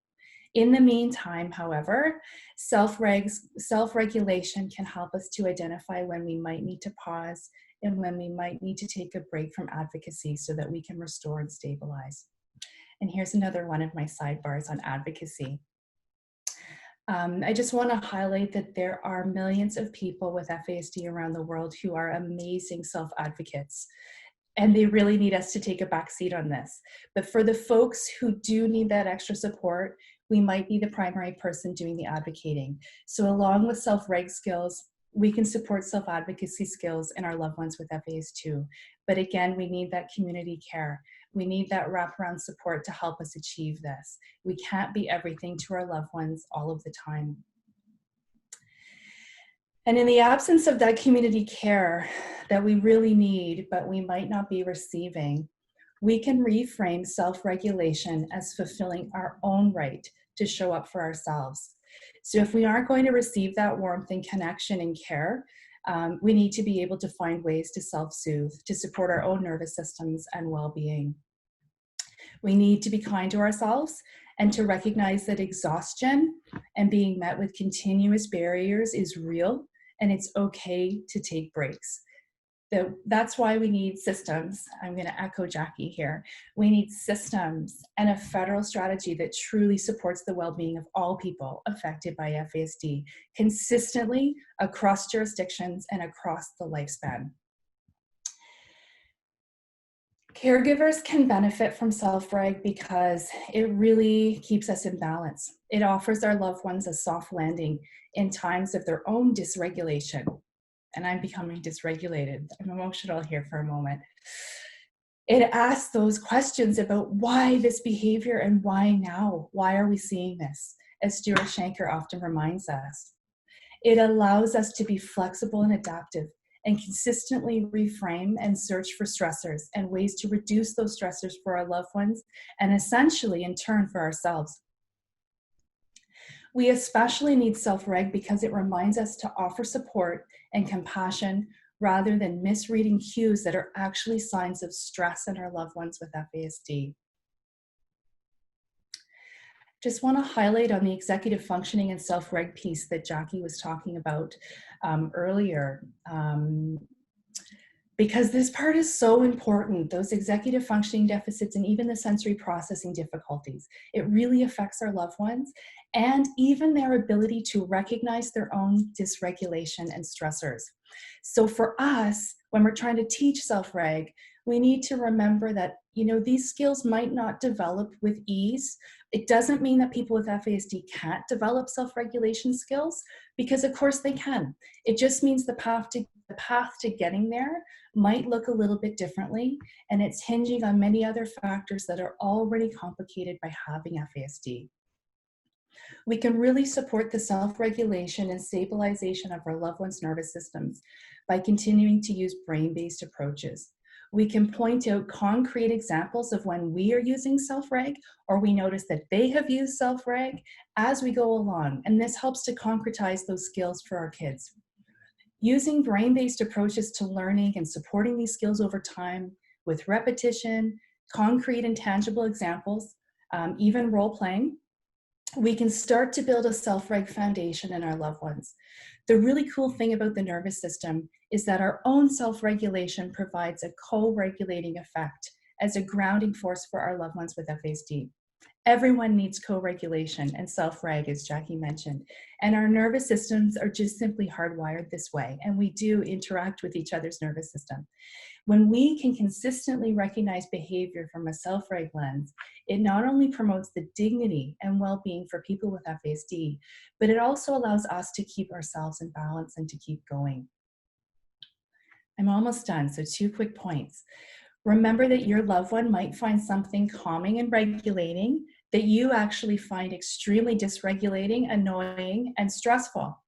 In the meantime, however, self-regulation can help us to identify when we might need to pause and when we might need to take a break from advocacy so that we can restore and stabilize. And here's another one of my sidebars on advocacy. I just want to highlight that there are millions of people with FASD around the world who are amazing self-advocates. And they really need us to take a back seat on this. But for the folks who do need that extra support, we might be the primary person doing the advocating. So along with self-reg skills, We can support self-advocacy skills in our loved ones with FAS too. But again, we need that community care. We need that wraparound support to help us achieve this. We can't be everything to our loved ones all of the time. And in the absence of that community care that we really need, but we might not be receiving, we can reframe self-regulation as fulfilling our own right to show up for ourselves. So if we aren't going to receive that warmth and connection and care, we need to be able to find ways to self-soothe, to support our own nervous systems and well-being. We need to be kind to ourselves and to recognize that exhaustion and being met with continuous barriers is real, and it's okay to take breaks. That's why we need systems. I'm going to echo Jackie here. We need systems and a federal strategy that truly supports the well-being of all people affected by FASD, consistently across jurisdictions and across the lifespan. Caregivers can benefit from self-reg because it really keeps us in balance. It offers our loved ones a soft landing in times of their own dysregulation. And I'm becoming dysregulated. I'm emotional here for a moment. It asks those questions about why this behavior and why now? Why are we seeing this? As Stuart Shanker often reminds us. It allows us to be flexible and adaptive and consistently reframe and search for stressors and ways to reduce those stressors for our loved ones and essentially in turn for ourselves. We especially need self-reg because it reminds us to offer support and compassion rather than misreading cues that are actually signs of stress in our loved ones with FASD. Just want to highlight on the executive functioning and self-reg piece that Jackie was talking about earlier. Because this part is so important, those executive functioning deficits and even the sensory processing difficulties. It really affects our loved ones and even their ability to recognize their own dysregulation and stressors. So for us, when we're trying to teach self-reg, we need to remember that, you know, these skills might not develop with ease. It doesn't mean that people with FASD can't develop self-regulation skills, because of course they can. It just means the path to getting there might look a little bit differently, and it's hinging on many other factors that are already complicated by having FASD. We can really support the self-regulation and stabilization of our loved ones' nervous systems by continuing to use brain-based approaches. We can point out concrete examples of when we are using self-reg or we notice that they have used self-reg as we go along, and this helps to concretize those skills for our kids. Using brain-based approaches to learning and supporting these skills over time with repetition, concrete and tangible examples, even role-playing, we can start to build a self-reg foundation in our loved ones. The really cool thing about the nervous system is that our own self-regulation provides a co-regulating effect as a grounding force for our loved ones with FASD. Everyone needs co-regulation and self-reg, as Jackie mentioned, and our nervous systems are just simply hardwired this way, and we do interact with each other's nervous system. When we can consistently recognize behavior from a self-reg lens, it not only promotes the dignity and well-being for people with FASD, but it also allows us to keep ourselves in balance and to keep going. I'm almost done, so 2 quick points. Remember that your loved one might find something calming and regulating that you actually find extremely dysregulating, annoying, and stressful.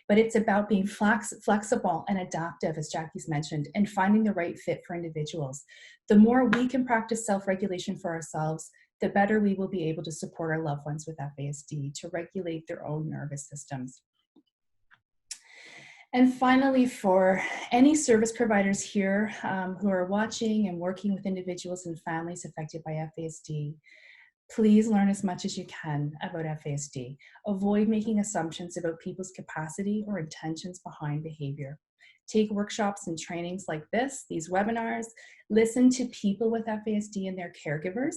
But it's about being flexible and adaptive, as Jackie's mentioned, and finding the right fit for individuals. The more we can practice self-regulation for ourselves, the better we will be able to support our loved ones with FASD to regulate their own nervous systems. And finally, for any service providers here who are watching and working with individuals and families affected by FASD, please learn as much as you can about FASD. Avoid making assumptions about people's capacity or intentions behind behavior. Take workshops and trainings like this, these webinars. Listen to people with FASD and their caregivers,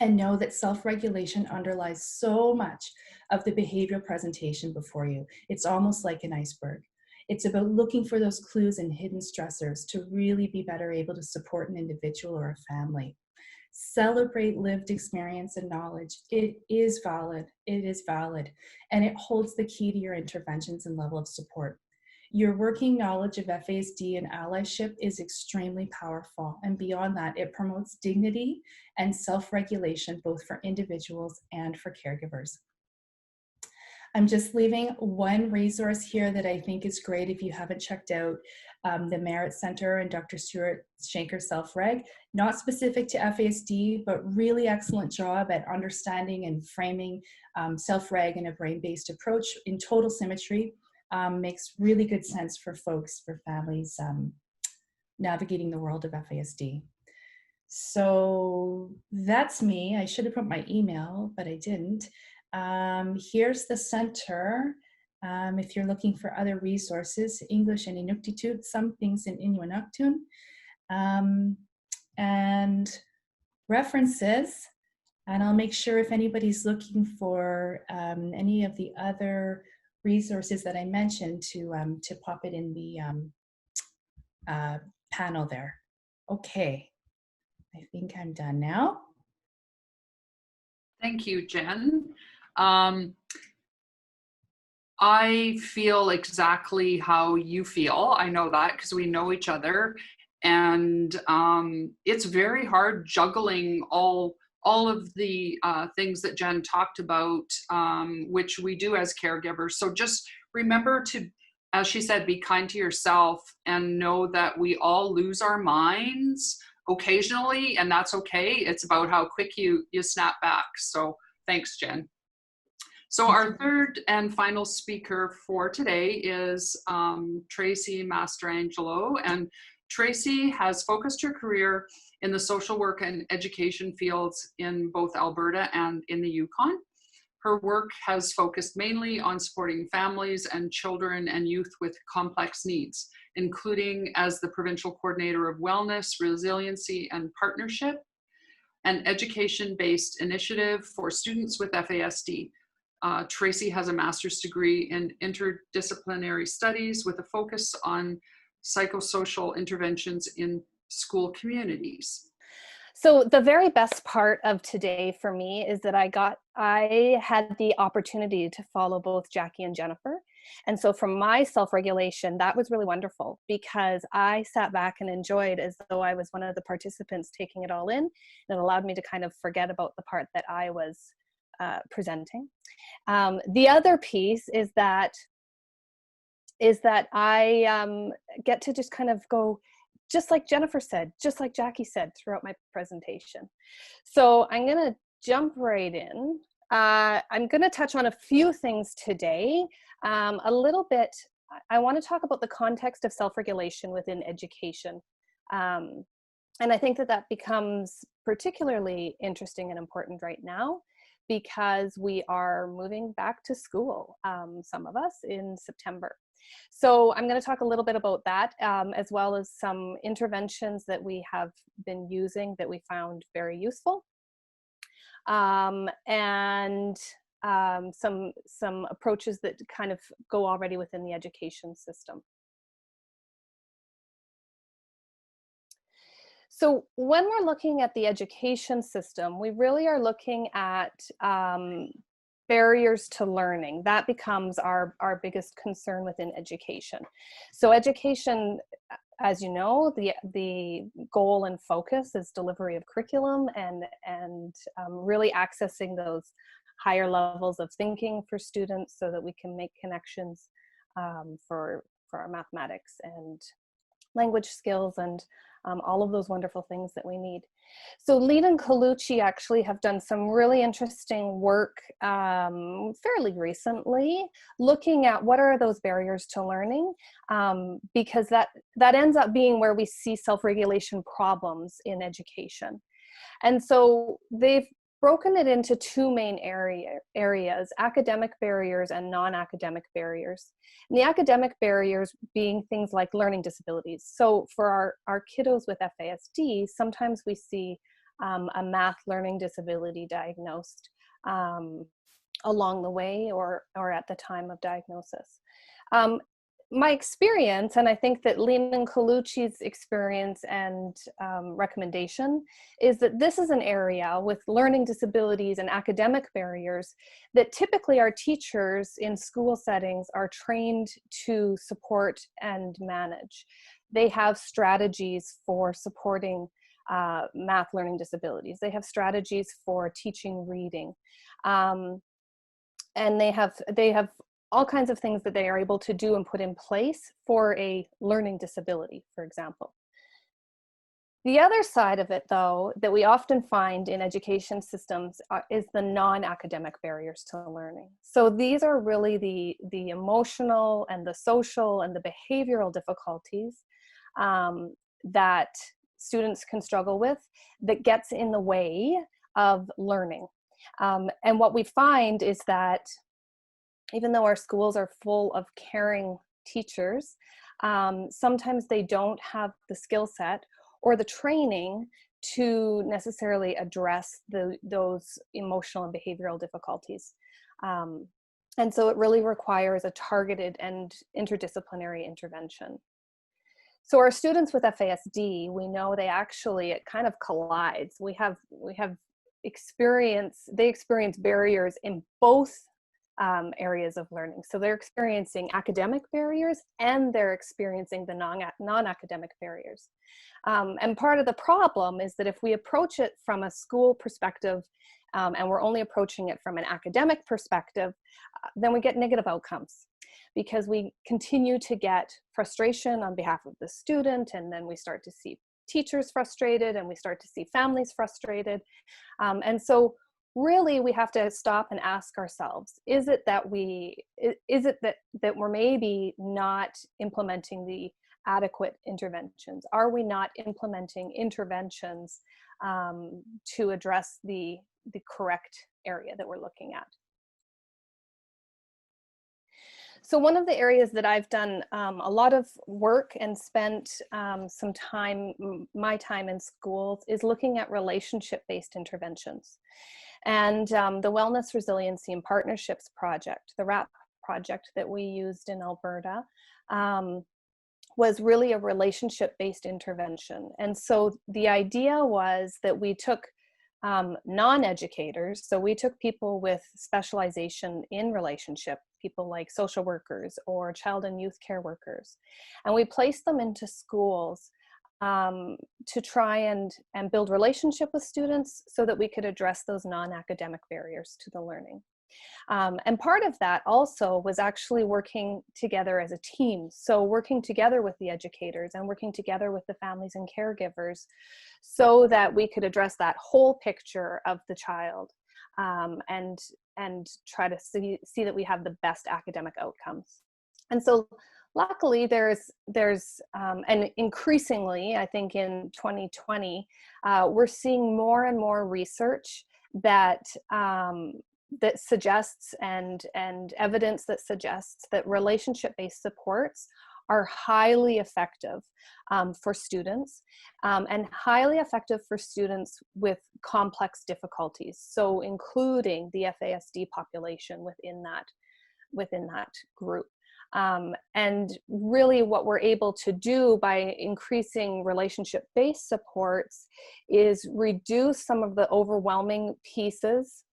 and know that self-regulation underlies so much of the behavioral presentation before you. It's almost like an iceberg. It's about looking for those clues and hidden stressors to really be better able to support an individual or a family. Celebrate lived experience and knowledge. It is valid, and it holds the key to your interventions and level of support. Your working knowledge of FASD and allyship is extremely powerful. And beyond that, it promotes dignity and self-regulation, both for individuals and for caregivers. I'm just leaving one resource here that I think is great if you haven't checked out the Merit Center and Dr. Stuart Shanker Self-Reg, not specific to FASD, but really excellent job at understanding and framing self-reg in a brain-based approach in total symmetry. Makes really good sense for folks, for families navigating the world of FASD. So that's me. I should have put my email, but I didn't. Here's the center. If you're looking for other resources, English and Inuktitut, some things in Inuinuktun, and references. And I'll make sure if anybody's looking for any of the other resources that I mentioned to pop it in the panel there. Okay, I think I'm done now. Thank you, Jen. I feel exactly how you feel. I know that because we know each other. And it's very hard juggling all of the things that Jen talked about, which we do as caregivers. So just remember to, as she said, be kind to yourself and know that we all lose our minds occasionally, and that's okay. It's about how quick you snap back. So thanks, Jen. So our third and final speaker for today is Tracy Mastrangelo. And Tracy has focused her career in the social work and education fields in both Alberta and in the Yukon. Her work has focused mainly on supporting families and children and youth with complex needs, including as the Provincial Coordinator of Wellness, Resiliency and Partnership, an education-based initiative for students with FASD. Tracy has a master's degree in interdisciplinary studies with a focus on psychosocial interventions in school communities. So the very best part of today for me is that I had the opportunity to follow both Jackie and Jennifer. And so from my self-regulation, that was really wonderful because I sat back and enjoyed as though I was one of the participants taking it all in. And it allowed me to kind of forget about the part that I was presenting. The other piece is that I get to just kind of go, just like Jennifer said, just like Jackie said throughout my presentation. So I'm going to jump right in. I'm going to touch on a few things today. A little bit, I want to talk about the context of self-regulation within education. And I think that becomes particularly interesting and important right now, because we are moving back to school, some of us, in September. So I'm going to talk a little bit about that, as well as some interventions that we have been using that we found very useful, and some approaches that kind of go already within the education system. So when we're looking at the education system, we really are looking at barriers to learning. That becomes our biggest concern within education. So education, as you know, the goal and focus is delivery of curriculum and really accessing those higher levels of thinking for students so that we can make connections for our mathematics and language skills and all of those wonderful things that we need. So Lead and Colucci actually have done some really interesting work fairly recently, looking at what are those barriers to learning, because that ends up being where we see self-regulation problems in education. And so they've broken it into two main areas, academic barriers and non-academic barriers. And the academic barriers being things like learning disabilities. So for our kiddos with FASD, sometimes we see a math learning disability diagnosed along the way or at the time of diagnosis. my experience, and I think that Leland Colucci's experience and recommendation, is that this is an area with learning disabilities and academic barriers that typically our teachers in school settings are trained to support and manage. They have strategies for supporting math learning disabilities. They have strategies for teaching reading. And they have all kinds of things that they are able to do and put in place for a learning disability, for example. The other side of it, though, that we often find in education systems is the non-academic barriers to learning. So these are really the emotional and the social and the behavioral difficulties that students can struggle with that gets in the way of learning. And what we find is that even though our schools are full of caring teachers, sometimes they don't have the skill set or the training to necessarily address those emotional and behavioral difficulties. And so it really requires a targeted and interdisciplinary intervention. So our students with FASD, we know it kind of collides. They experience barriers in both areas of learning. So they're experiencing academic barriers and they're experiencing the non-academic barriers. And part of the problem is that if we approach it from a school perspective and we're only approaching it from an academic perspective, then we get negative outcomes, because we continue to get frustration on behalf of the student, and then we start to see teachers frustrated and we start to see families frustrated. And so really we have to stop and ask ourselves, is it that we're maybe not implementing the adequate interventions? Are we not implementing interventions to address the correct area that we're looking at? So one of the areas that I've done a lot of work and spent some time, my time in schools, is looking at relationship-based interventions. And the Wellness, Resiliency and Partnerships project, the RAP project that we used in Alberta, was really a relationship-based intervention. And so the idea was that we took non-educators, so we took people with specialization in relationship, people like social workers or child and youth care workers, and we placed them into schools to try and build relationship with students so that we could address those non-academic barriers to the learning. And part of that also was actually working together as a team. So working together with the educators and working together with the families and caregivers so that we could address that whole picture of the child and try to see that we have the best academic outcomes. And so luckily there's and increasingly, I think in 2020, we're seeing more and more research that that suggests and evidence that suggests that relationship-based supports are highly effective for students and highly effective for students with complex difficulties. So including the FASD population within that group. And really what we're able to do by increasing relationship-based supports is reduce some of the overwhelming pieces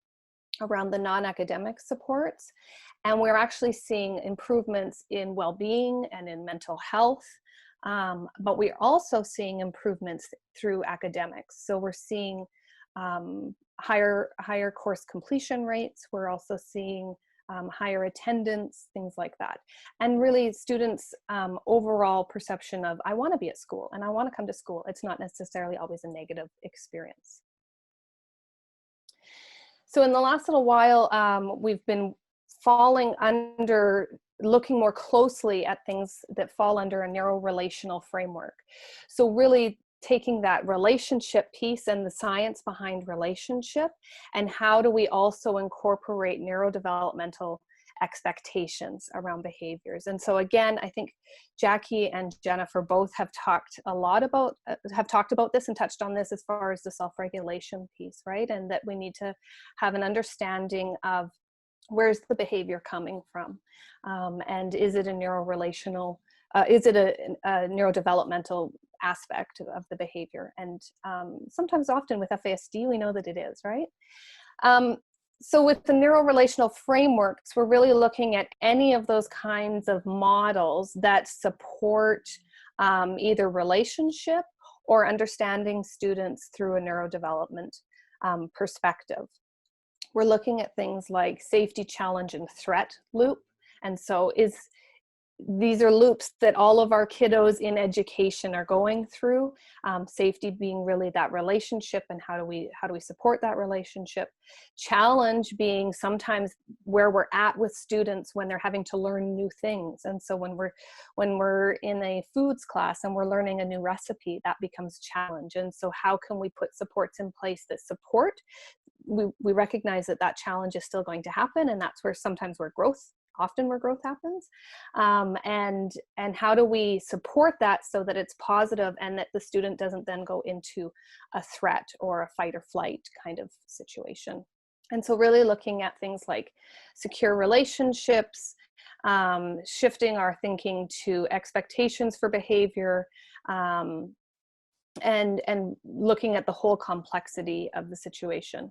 around the non-academic supports. And we're actually seeing improvements in well-being and in mental health, but we're also seeing improvements through academics. So we're seeing higher course completion rates. We're also seeing higher attendance, things like that. And really students' overall perception of, I want to be at school and I want to come to school. It's not necessarily always a negative experience. So in the last little while, we've been looking more closely at things that fall under a neuro-relational framework. So really taking that relationship piece and the science behind relationship, and how do we also incorporate neurodevelopmental expectations around behaviors. And so again, I think Jackie and Jennifer both have talked about this and touched on this as far as the self-regulation piece, right? And that we need to have an understanding of Where's the behavior coming from? And is it a neurorelational, is it a neurodevelopmental aspect of the behavior? And sometimes, often with FASD, we know that it is, right? So with the neurorelational frameworks, we're really looking at any of those kinds of models that support either relationship or understanding students through a neurodevelopment perspective. We're looking at things like safety, challenge, and threat loop. And so these are loops that all of our kiddos in education are going through. Safety being really that relationship, and how do we support that relationship. Challenge being sometimes where we're at with students when they're having to learn new things. And so when we're in a foods class and we're learning a new recipe, that becomes challenge. And so how can we put supports in place that support? We recognize that challenge is still going to happen, and that's where sometimes often where growth happens, and how do we support that so that it's positive and that the student doesn't then go into a threat or a fight or flight kind of situation. And so really looking at things like secure relationships, shifting our thinking to expectations for behavior, and looking at the whole complexity of the situation.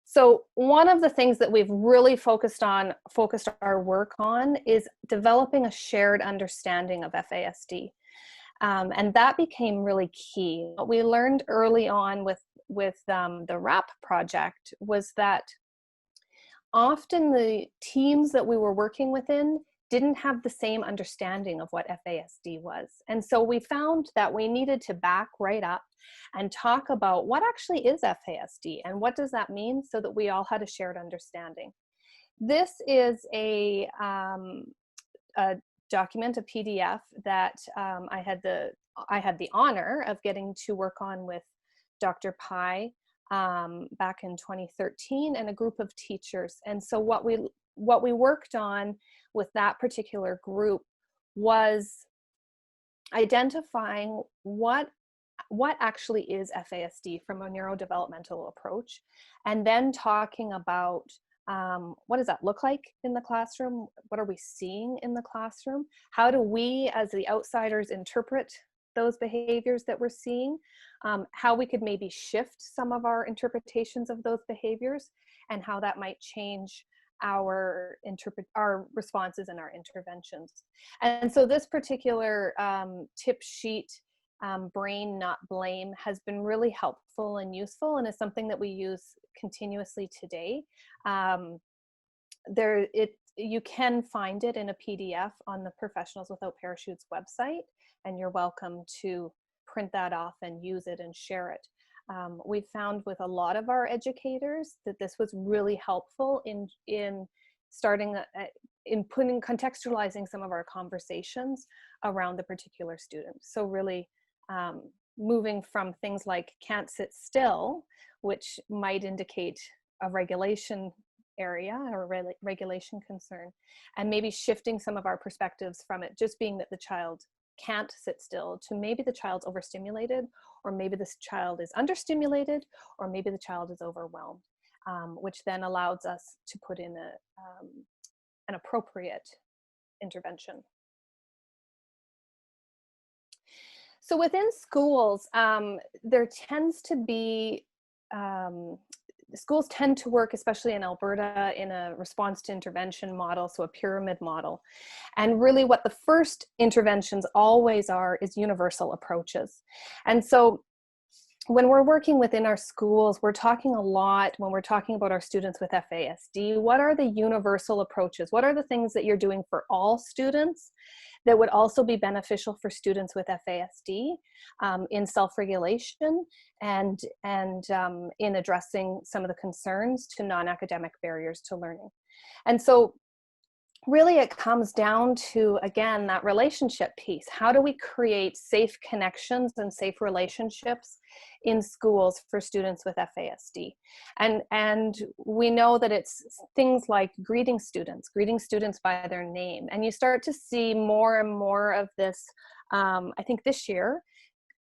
So one of the things that we've really focused our work on is developing a shared understanding of FASD. And that became really key. What we learned early on with the RAP project was that often the teams that we were working within didn't have the same understanding of what FASD was. And so we found that we needed to back right up and talk about what actually is FASD and what does that mean, so that we all had a shared understanding. This is a document, a PDF that I had the honor of getting to work on with Dr. Pei back in 2013, and a group of teachers. And so what we worked on with that particular group was identifying what actually is FASD from a neurodevelopmental approach, and then talking about what does that look like in the classroom? What are we seeing in the classroom? How do we as the outsiders interpret those behaviors that we're seeing? How we could maybe shift some of our interpretations of those behaviors, and how that might change our responses and our interventions. And so this particular tip sheet, Brain Not Blame, has been really helpful and useful, and is something that we use continuously today. You can find it in a PDF on the Professionals Without Parachutes website, and you're welcome to print that off and use it and share it. We found with a lot of our educators that this was really helpful in starting, contextualizing some of our conversations around the particular student. So really moving from things like can't sit still, which might indicate a regulation area or regulation concern, and maybe shifting some of our perspectives from it just being that the child can't sit still to maybe the child's overstimulated, or maybe this child is understimulated, or maybe the child is overwhelmed, which then allows us to put in an appropriate intervention. So within schools, there tends to be, schools tend to work, especially in Alberta, in a response to intervention model, so a pyramid model. And really what the first interventions always are is universal approaches. And so when we're working within our schools, we're talking a lot, when we're talking about our students with FASD, what are the universal approaches? What are the things that you're doing for all students that would also be beneficial for students with FASD in self-regulation and in addressing some of the concerns to non-academic barriers to learning? And so really it comes down to, again, that relationship piece. How do we create safe connections and safe relationships in schools for students with FASD? And we know that it's things like greeting students by their name. And you start to see more and more of this, I think this year,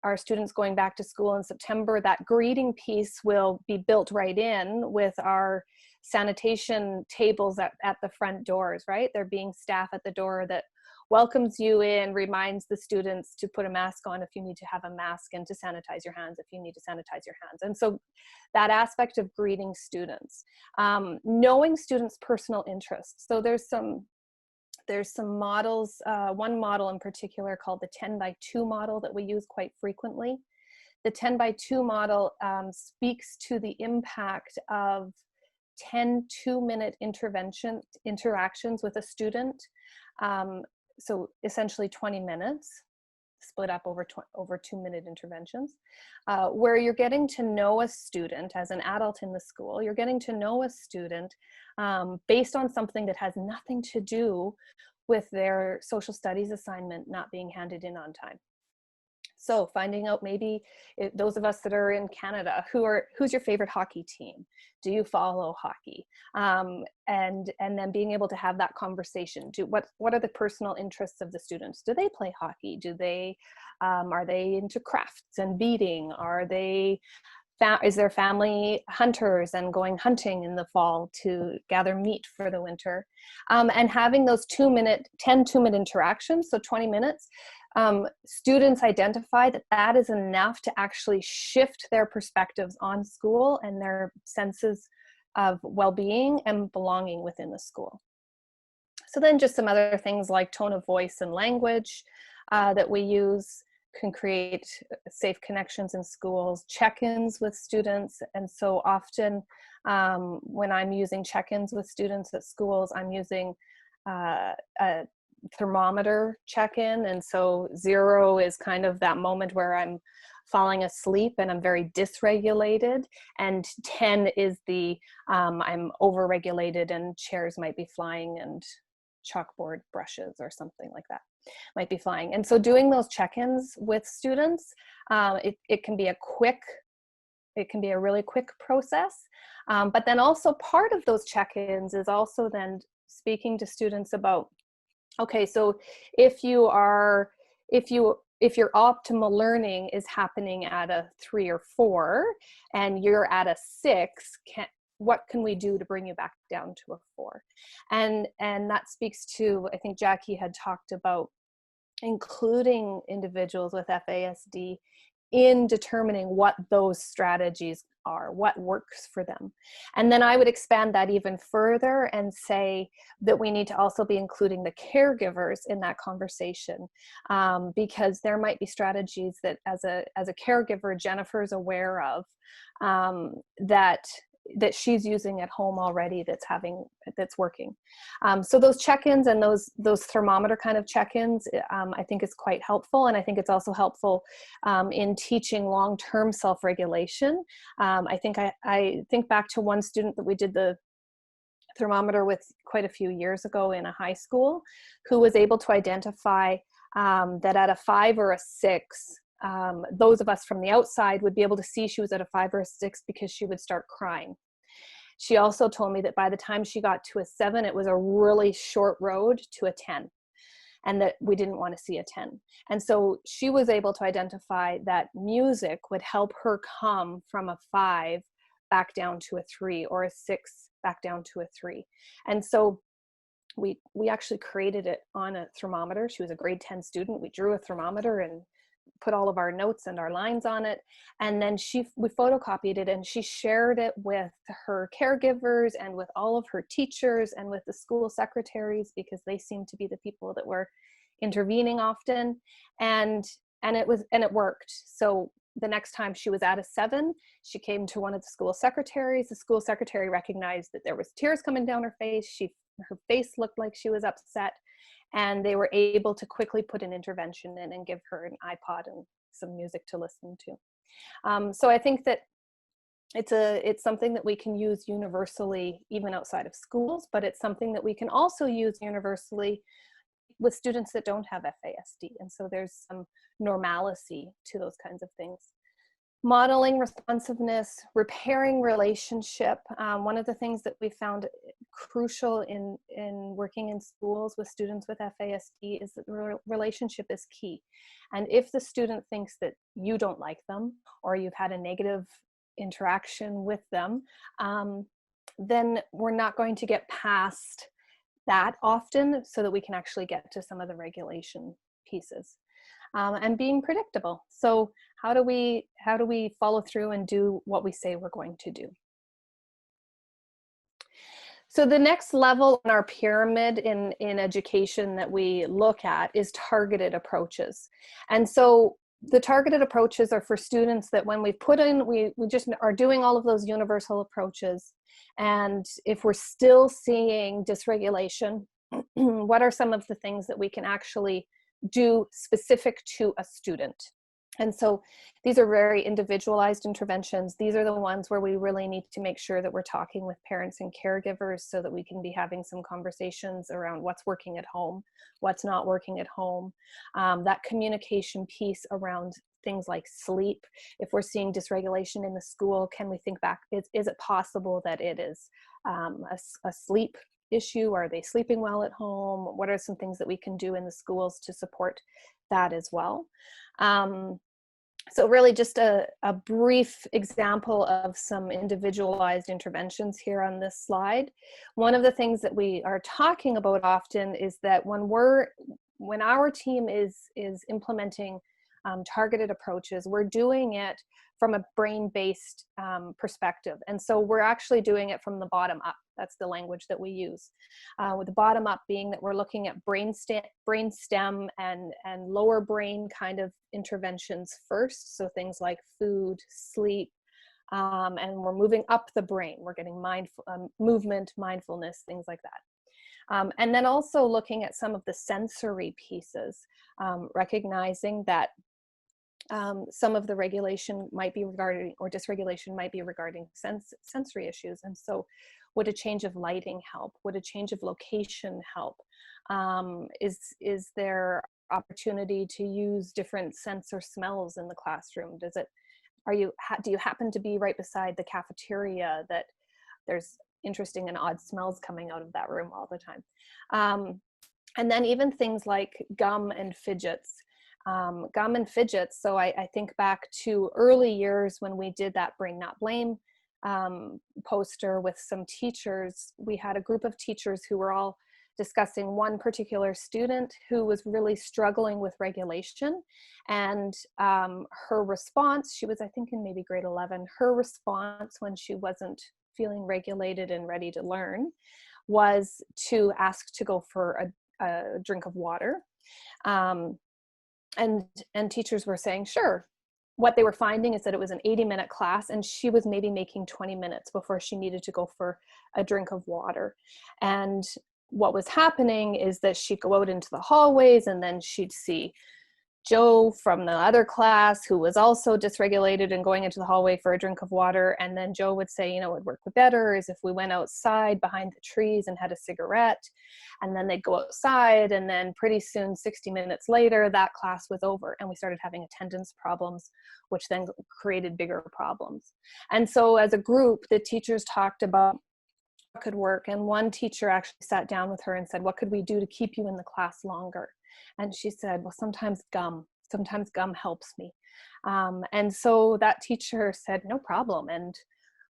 our students going back to school in September, that greeting piece will be built right in with our sanitation tables at the front doors, right? There being staff at the door that welcomes you in, reminds the students to put a mask on if you need to have a mask, and to sanitize your hands if you need to sanitize your hands. And so that aspect of greeting students, knowing students' personal interests. So there's some models, one model in particular called the 10x2 model that we use quite frequently. The 10x2 model speaks to the impact of 10 2-minute interactions with a student. So essentially 20 minutes, split up over 2-minute interventions, where you're getting to know a student as an adult in the school. You're getting to know a student based on something that has nothing to do with their social studies assignment not being handed in on time. So finding out maybe those of us that are in Canada, who's your favorite hockey team? Do you follow hockey? And then being able to have that conversation. What are the personal interests of the students? Do they play hockey? Are they into crafts and beading? Is their family hunters and going hunting in the fall to gather meat for the winter? And having those 10 2-minute interactions, so 20 minutes, students identify that is enough to actually shift their perspectives on school and their senses of well-being and belonging within the school. So then just some other things like tone of voice and language that we use can create safe connections in schools, check-ins with students. And so often when I'm using check-ins with students at schools, I'm using a thermometer check-in. And so 0 is kind of that moment where I'm falling asleep and I'm very dysregulated, and 10 is I'm overregulated and chairs might be flying and chalkboard brushes or something like that might be flying. And so doing those check-ins with students, it can be a really quick process, but then also part of those check-ins is also then speaking to students about, okay, so if your optimal learning is happening at a 3 or 4 and you're at a 6, what can we do to bring you back down to a 4? And that speaks to, I think Jackie had talked about including individuals with FASD in determining what those strategies are, what works for them. And then I would expand that even further and say that we need to also be including the caregivers in that conversation, because there might be strategies that as a caregiver, Jennifer's aware of, that she's using at home already that's working. So those check-ins and those thermometer kind of check-ins, I think is quite helpful. And I think it's also helpful in teaching long-term self-regulation. I think back to one student that we did the thermometer with quite a few years ago in a high school, who was able to identify that at a 5 or a 6, those of us from the outside would be able to see she was at a 5 or a 6 because she would start crying. She also told me that by the time she got to a 7, it was a really short road to a 10, and that we didn't want to see a 10. And so she was able to identify that music would help her come from a 5 back down to a 3, or a 6 back down to a 3. And so we actually created it on a thermometer. She was a grade 10 student. We drew a thermometer and put all of our notes and our lines on it, and then we photocopied it and she shared it with her caregivers and with all of her teachers and with the school secretaries, because they seemed to be the people that were intervening often, and it worked. So the next time she was at a 7, she came to one of the school secretaries. The school secretary recognized that there was tears coming down her face. Her face looked like she was upset. And they were able to quickly put an intervention in and give her an iPod and some music to listen to. So I think that it's something that we can use universally, even outside of schools, but it's something that we can also use universally with students that don't have FASD. And so there's some normalcy to those kinds of things. Modeling responsiveness, repairing relationship. One of the things that we found crucial in working in schools with students with FASD is that relationship is key. And if the student thinks that you don't like them or you've had a negative interaction with them, then we're not going to get past that often so that we can actually get to some of the regulation pieces. And being predictable. So how do we follow through and do what we say we're going to do? So the next level in our pyramid in education that we look at is targeted approaches. And so the targeted approaches are for students that when we put in, we just are doing all of those universal approaches. And if we're still seeing dysregulation, what are some of the things that we can actually do specific to a student? And so these are very individualized interventions. These are the ones where we really need to make sure that we're talking with parents and caregivers so that we can be having some conversations around what's working at home, what's not working at home. That communication piece around things like sleep. If we're seeing dysregulation in the school, can we think back, is it possible that it is a sleep issue? Are they sleeping well at home? What are some things that we can do in the schools to support that as well? So really just a brief example of some individualized interventions here on this slide. One of the things that we are talking about often is that when our team is implementing targeted approaches, we're doing it from a brain-based perspective. And so we're actually doing it from the bottom up. That's the language that we use. With the bottom up being that we're looking at brain stem and lower brain kind of interventions first. So things like food, sleep, and we're moving up the brain. We're getting movement, mindfulness, things like that. And then also looking at some of the sensory pieces, recognizing that some of the regulation might be regarding, or dysregulation might be regarding sensory issues. And so would a change of lighting help? Would a change of location help? Is there opportunity to use different scents or smells in the classroom? Do you happen to be right beside the cafeteria that there's interesting and odd smells coming out of that room all the time? And then even things like gum and fidgets. So I think back to early years when we did that Brain Not Blame poster with some teachers. We had a group of teachers who were all discussing one particular student who was really struggling with regulation. And her response, she was, I think, in maybe grade 11, her response when she wasn't feeling regulated and ready to learn was to ask to go for a drink of water. And teachers were saying, sure. What they were finding is that it was an 80-minute class and she was maybe making 20 minutes before she needed to go for a drink of water. And what was happening is that she'd go out into the hallways and then she'd see Joe from the other class who was also dysregulated and going into the hallway for a drink of water. And then Joe would say, it would work better is if we went outside behind the trees and had a cigarette. And then they'd go outside, and then pretty soon, 60 minutes later, that class was over and we started having attendance problems, which then created bigger problems. And so as a group, the teachers talked about what could work. And one teacher actually sat down with her and said, what could we do to keep you in the class longer? And she said, well, sometimes gum helps me. And so that teacher said, no problem, and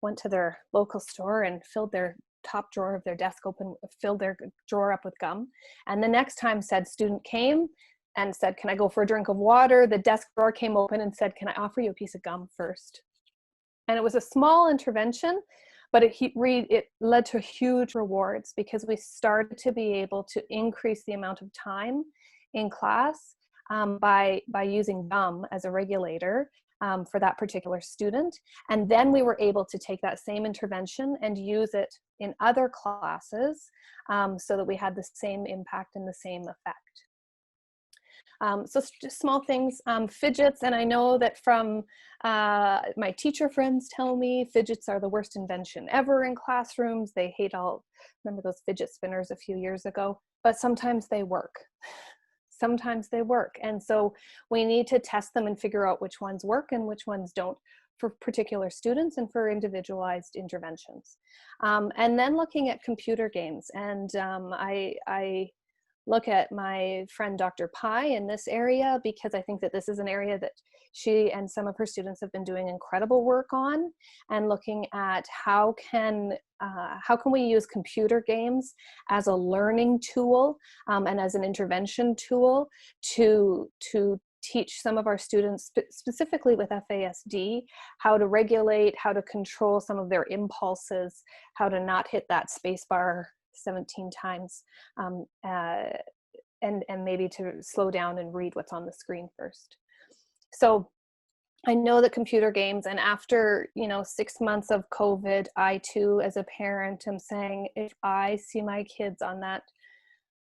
went to their local store and filled their top drawer of their desk open, filled their drawer up with gum. And the next time said student came and said, can I go for a drink of water? The desk drawer came open and said, can I offer you a piece of gum first? And it was a small intervention, but it led to huge rewards because we started to be able to increase the amount of time in class by using gum as a regulator for that particular student. And then we were able to take that same intervention and use it in other classes so that we had the same impact and the same effect. So just small things, fidgets, and I know that from my teacher friends tell me fidgets are the worst invention ever in classrooms. They hate remember those fidget spinners a few years ago, but sometimes they work. Sometimes they work. And so we need to test them and figure out which ones work and which ones don't for particular students and for individualized interventions. And then looking at computer games. And I look at my friend Dr. Pei in this area, because I think that this is an area that she and some of her students have been doing incredible work on, and looking at how can we use computer games as a learning tool and as an intervention tool to teach some of our students, specifically with FASD, how to regulate, how to control some of their impulses, how to not hit that space bar 17 times, and maybe to slow down and read what's on the screen first. So I know that computer games, and after 6 months of COVID, I too, as a parent, am saying, if I see my kids on that,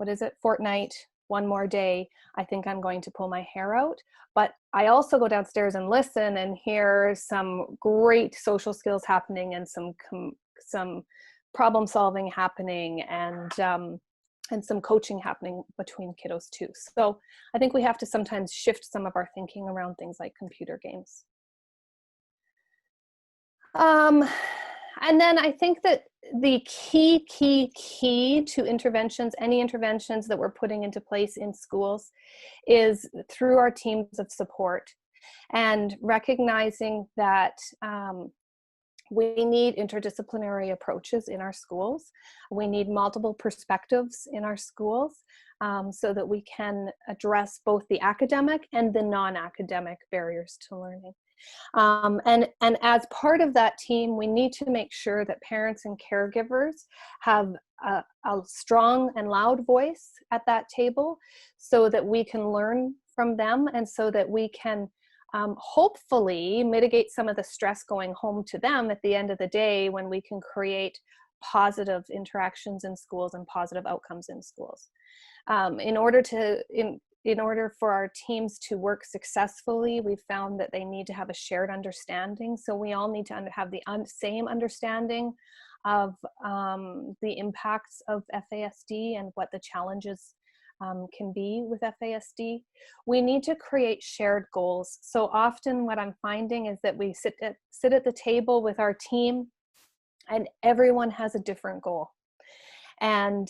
Fortnite, one more day, I think I'm going to pull my hair out. But I also go downstairs and listen and hear some great social skills happening, and some problem solving happening, and some coaching happening between kiddos too. So I think we have to sometimes shift some of our thinking around things like computer games. And then I think that the key to interventions, any interventions that we're putting into place in schools, is through our teams of support, and recognizing that we need interdisciplinary approaches in our schools. We need multiple perspectives in our schools, so that we can address both the academic and the non-academic barriers to learning. And as part of that team, we need to make sure that parents and caregivers have a strong and loud voice at that table, so that we can learn from them, and so that we can hopefully mitigate some of the stress going home to them at the end of the day, when we can create positive interactions in schools and positive outcomes in schools. In order for our teams to work successfully, we've found that they need to have a shared understanding. So we all need to have the same understanding of the impacts of FASD and what the challenges can be with FASD. We need to create shared goals. So often what I'm finding is that we sit at the table with our team, and everyone has a different goal. And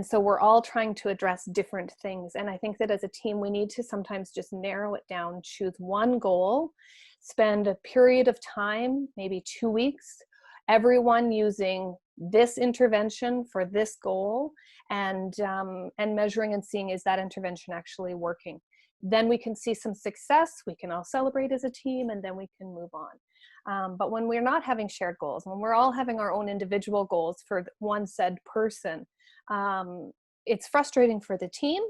so we're all trying to address different things. And I think that as a team, we need to sometimes just narrow it down, choose one goal, spend a period of time, maybe 2 weeks, everyone using this intervention for this goal, and measuring and seeing, is that intervention actually working? Then we can see some success, we can all celebrate as a team, and then we can move on. But when we're not having shared goals, when we're all having our own individual goals for one said person, it's frustrating for the team,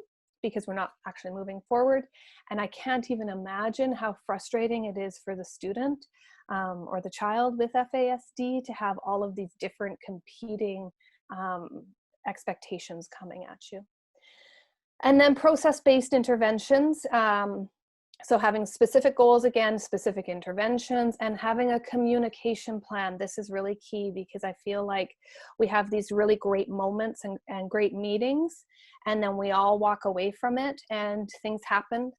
because we're not actually moving forward. And I can't even imagine how frustrating it is for the student or the child with FASD to have all of these different competing expectations coming at you. And then process-based interventions. So having specific goals, again, specific interventions, and having a communication plan. This is really key, because I feel like we have these really great moments and great meetings, and then we all walk away from it, and things happen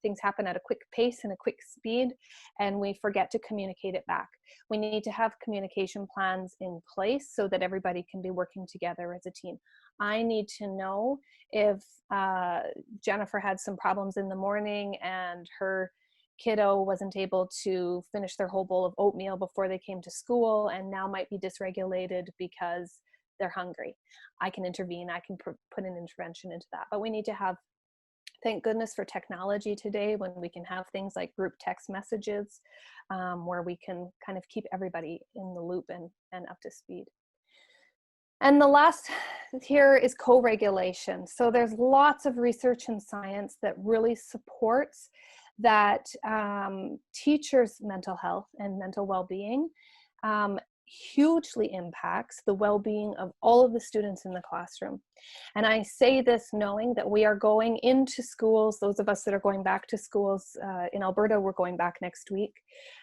at a quick pace and a quick speed, and we forget to communicate it back. We need to have communication plans in place so that everybody can be working together as a team. I need to know if Jennifer had some problems in the morning and her kiddo wasn't able to finish their whole bowl of oatmeal before they came to school, and now might be dysregulated because they're hungry. I can intervene, I can put an intervention into that. But we need to have, thank goodness for technology today, when we can have things like group text messages, where we can kind of keep everybody in the loop and up to speed. And the last here is co-regulation. So there's lots of research and science that really supports that teachers' mental health and mental well-being hugely impacts the well-being of all of the students in the classroom. And I say this knowing that we are going into schools, those of us that are going back to schools in Alberta, we're going back next week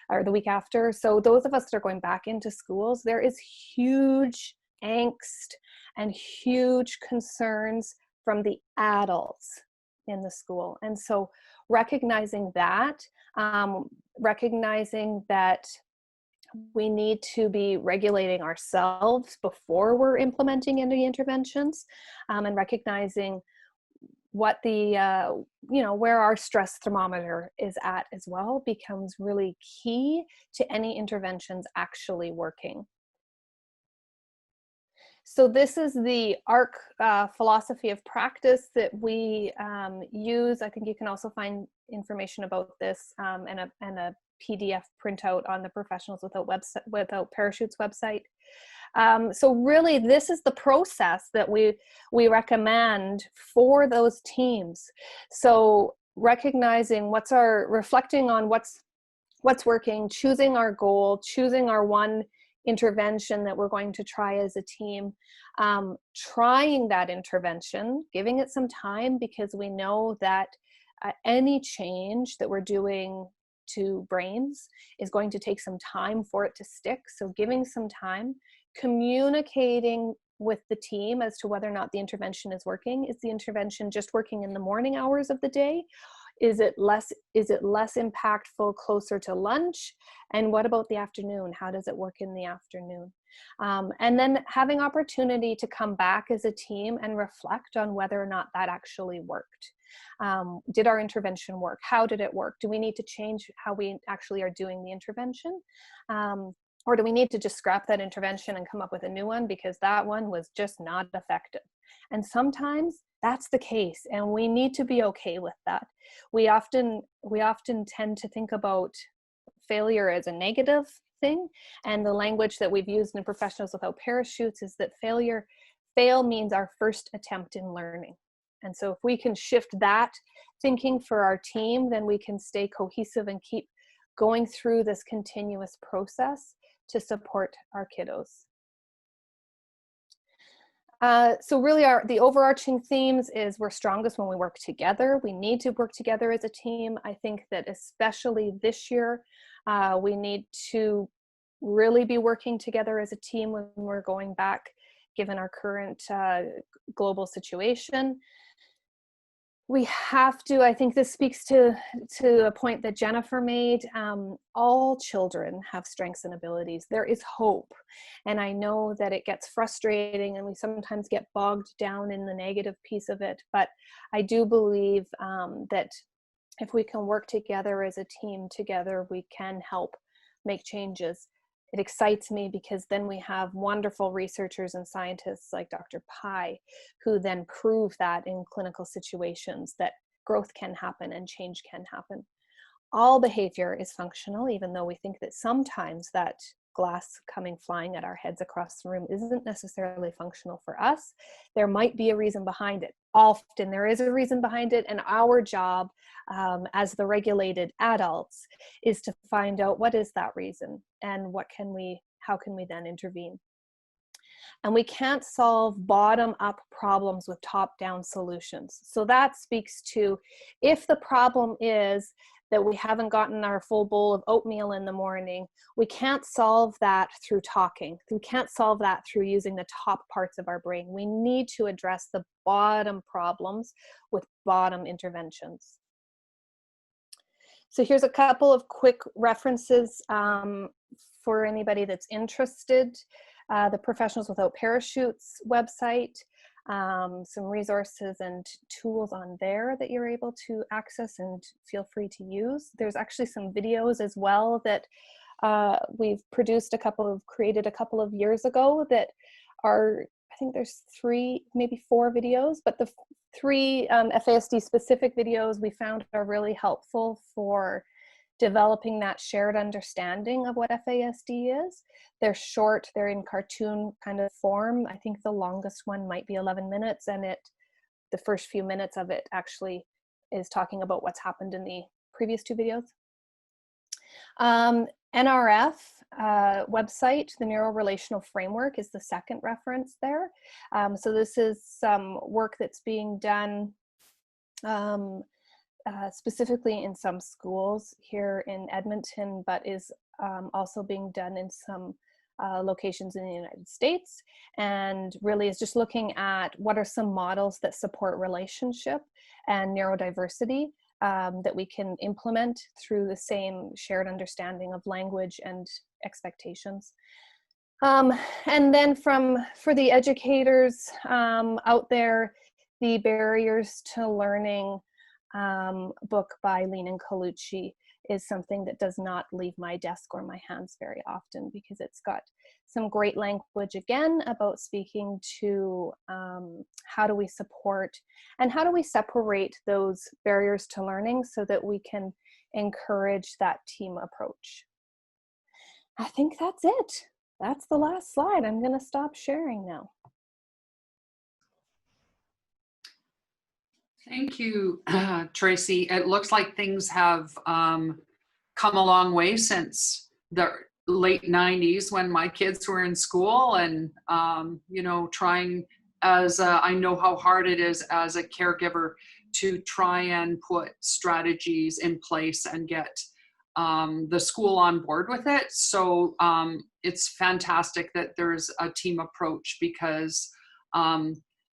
or the week after. So those of us that are going back into schools, there is huge angst and huge concerns from the adults in the school. And so recognizing that we need to be regulating ourselves before we're implementing any interventions, and recognizing what the where our stress thermometer is at as well becomes really key to any interventions actually working. So this is the ARC philosophy of practice that we use. I think you can also find information about this and a PDF printout on the Professionals Without Parachutes website. So really, this is the process that we recommend for those teams. So recognizing reflecting on what's working, choosing our goal, choosing our one intervention that we're going to try as a team, trying that intervention, giving it some time, because we know that any change that we're doing to brains is going to take some time for it to stick. So giving some time, communicating with the team as to whether or not the intervention is working. Is the intervention just working in the morning hours of the day? Is it less impactful closer to lunch? And what about the afternoon? How does it work in the afternoon? And then having opportunity to come back as a team and reflect on whether or not that actually worked. Did our intervention work? How did it work? Do we need to change how we actually are doing the intervention? Or do we need to just scrap that intervention and come up with a new one because that one was just not effective? And sometimes that's the case, and we need to be okay with that. We often tend to think about failure as a negative thing, and the language that we've used in Professionals Without Parachutes is that fail means our first attempt in learning. And so if we can shift that thinking for our team, then we can stay cohesive and keep going through this continuous process to support our kiddos. So really the overarching themes is we're strongest when we work together. We need to work together as a team. I think that especially this year, we need to really be working together as a team when we're going back, given our current global situation. We have to, I think this speaks to a point that Jennifer made, all children have strengths and abilities. There is hope. And I know that it gets frustrating and we sometimes get bogged down in the negative piece of it. But I do believe that if we can work together as a team together, we can help make changes. It excites me because then we have wonderful researchers and scientists like Dr. Pei who then prove that in clinical situations that growth can happen and change can happen. All behavior is functional, even though we think that sometimes that glass coming flying at our heads across the room isn't necessarily functional for us. There might be a reason behind it. Often there is a reason behind it, and our job as the regulated adults is to find out what is that reason and how can we then intervene. And we can't solve bottom-up problems with top-down solutions. So that speaks to, if the problem is that we haven't gotten our full bowl of oatmeal in the morning, we can't solve that through talking. We can't solve that through using the top parts of our brain. We need to address the bottom problems with bottom interventions. So here's a couple of quick references for anybody that's interested. The Professionals Without Parachutes website, some resources and tools on there that you're able to access and feel free to use. There's actually some videos as well that we've created a couple of years ago that are, I think there's 3, maybe 4 videos, but the 3 FASD specific videos we found are really helpful for developing that shared understanding of what FASD is. They're short, they're in cartoon kind of form. I think the longest one might be 11 minutes, and the first few minutes of it actually is talking about what's happened in the previous 2 videos. NRF website, the Neuro-Relational Framework, is the second reference there. So this is some work that's being done specifically in some schools here in Edmonton, but is also being done in some locations in the United States, and really is just looking at what are some models that support relationship and neurodiversity that we can implement through the same shared understanding of language and expectations. And then for the educators out there, the Barriers to Learning book by Lean Colucci is something that does not leave my desk or my hands very often, because it's got some great language again about speaking to how do we support and how do we separate those barriers to learning so that we can encourage that team approach. I think that's it. That's the last slide. I'm going to stop sharing now. Thank you, Tracy. It looks like things have come a long way since the late 90s when my kids were in school, and you know, trying as I know how hard it is as a caregiver to try and put strategies in place and get the school on board with it. So it's fantastic that there's a team approach, because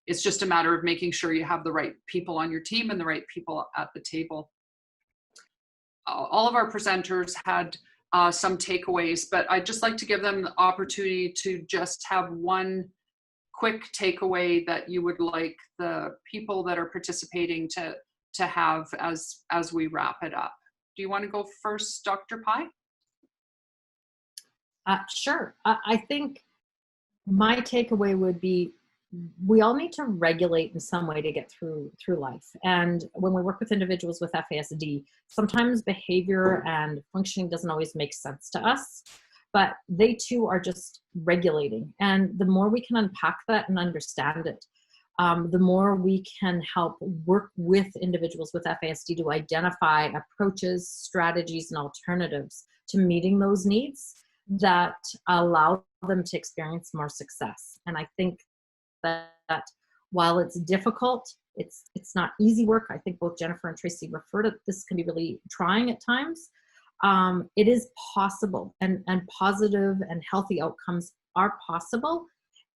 it's just a matter of making sure you have the right people on your team and the right people at the table. All of our presenters had some takeaways, but I'd just like to give them the opportunity to just have one quick takeaway that you would like the people that are participating to have as we wrap it up. Do you want to go first, Dr. Pei? Sure. I think my takeaway would be we all need to regulate in some way to get through life. And when we work with individuals with FASD, sometimes behavior and functioning doesn't always make sense to us, but they too are just regulating. And the more we can unpack that and understand it, the more we can help work with individuals with FASD to identify approaches, strategies, and alternatives to meeting those needs that allow them to experience more success. And I think that while it's difficult, it's not easy work. I think both Jennifer and Tracy referred to this can be really trying at times. It is possible, and positive and healthy outcomes are possible.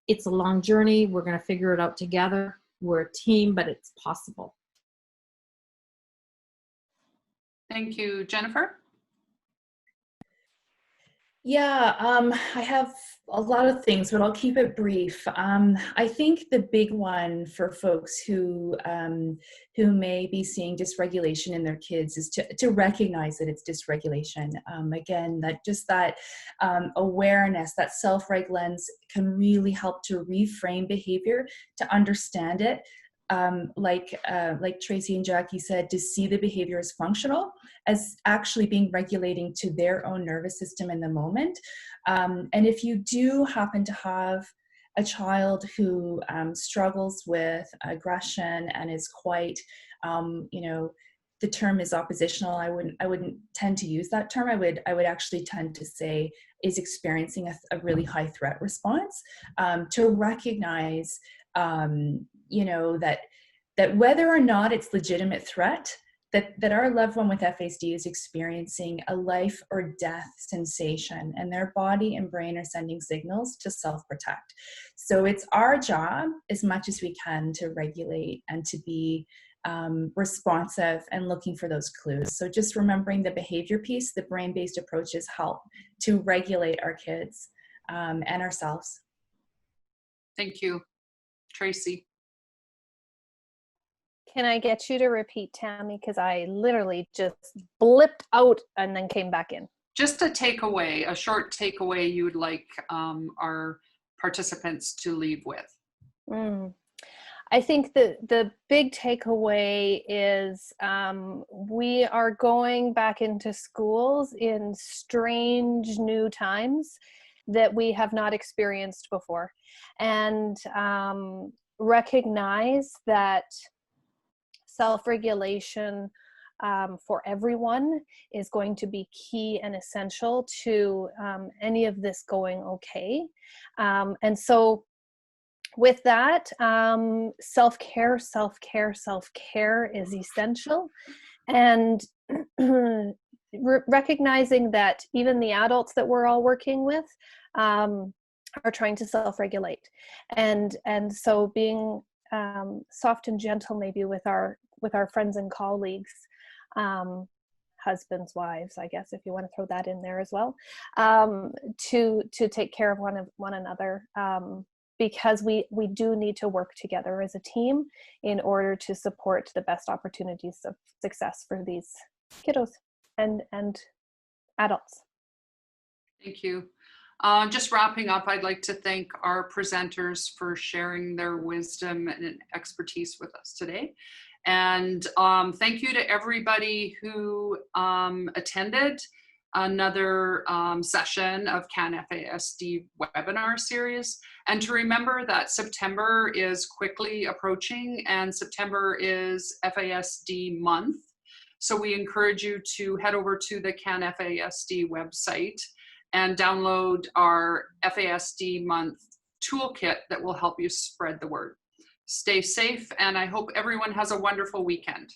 It's a long journey. We're going to figure it out together. We're a team, but it's possible. Thank you, Jennifer. Yeah, I have a lot of things, but I'll keep it brief. I think the big one for folks who may be seeing dysregulation in their kids is to recognize that it's dysregulation. Again, that awareness, that self-reg lens can really help to reframe behavior, to understand it. Like Tracy and Jackie said, to see the behavior as functional, as actually being regulating to their own nervous system in the moment. And if you do happen to have a child who struggles with aggression and is quite, the term is oppositional. I wouldn't tend to use that term. I would actually tend to say is experiencing a really high threat response, to recognize that whether or not it's legitimate threat, that our loved one with FASD is experiencing a life or death sensation, and their body and brain are sending signals to self-protect. So it's our job, as much as we can, to regulate and to be responsive and looking for those clues. So just remembering the behavior piece, the brain-based approaches help to regulate our kids and ourselves. Thank you, Tracy. Can I get you to repeat, Tammy? Because I literally just blipped out and then came back in. Just a takeaway, a short takeaway you would like our participants to leave with. I think the big takeaway is we are going back into schools in strange new times that we have not experienced before. And recognize that self-regulation for everyone is going to be key and essential to any of this going okay. And so with that, self-care is essential. And recognizing that even the adults that we're all working with are trying to self-regulate. And so being soft and gentle maybe with our friends and colleagues husbands, wives, I guess, if you want to throw that in there as well, to take care of one another, because we do need to work together as a team in order to support the best opportunities of success for these kiddos and adults. Thank you. Just wrapping up, I'd like to thank our presenters for sharing their wisdom and expertise with us today. And thank you to everybody who attended another session of CanFASD webinar series. And to remember that September is quickly approaching, and September is FASD month. So we encourage you to head over to the CanFASD website and download our FASD month toolkit that will help you spread the word. Stay safe, and I hope everyone has a wonderful weekend.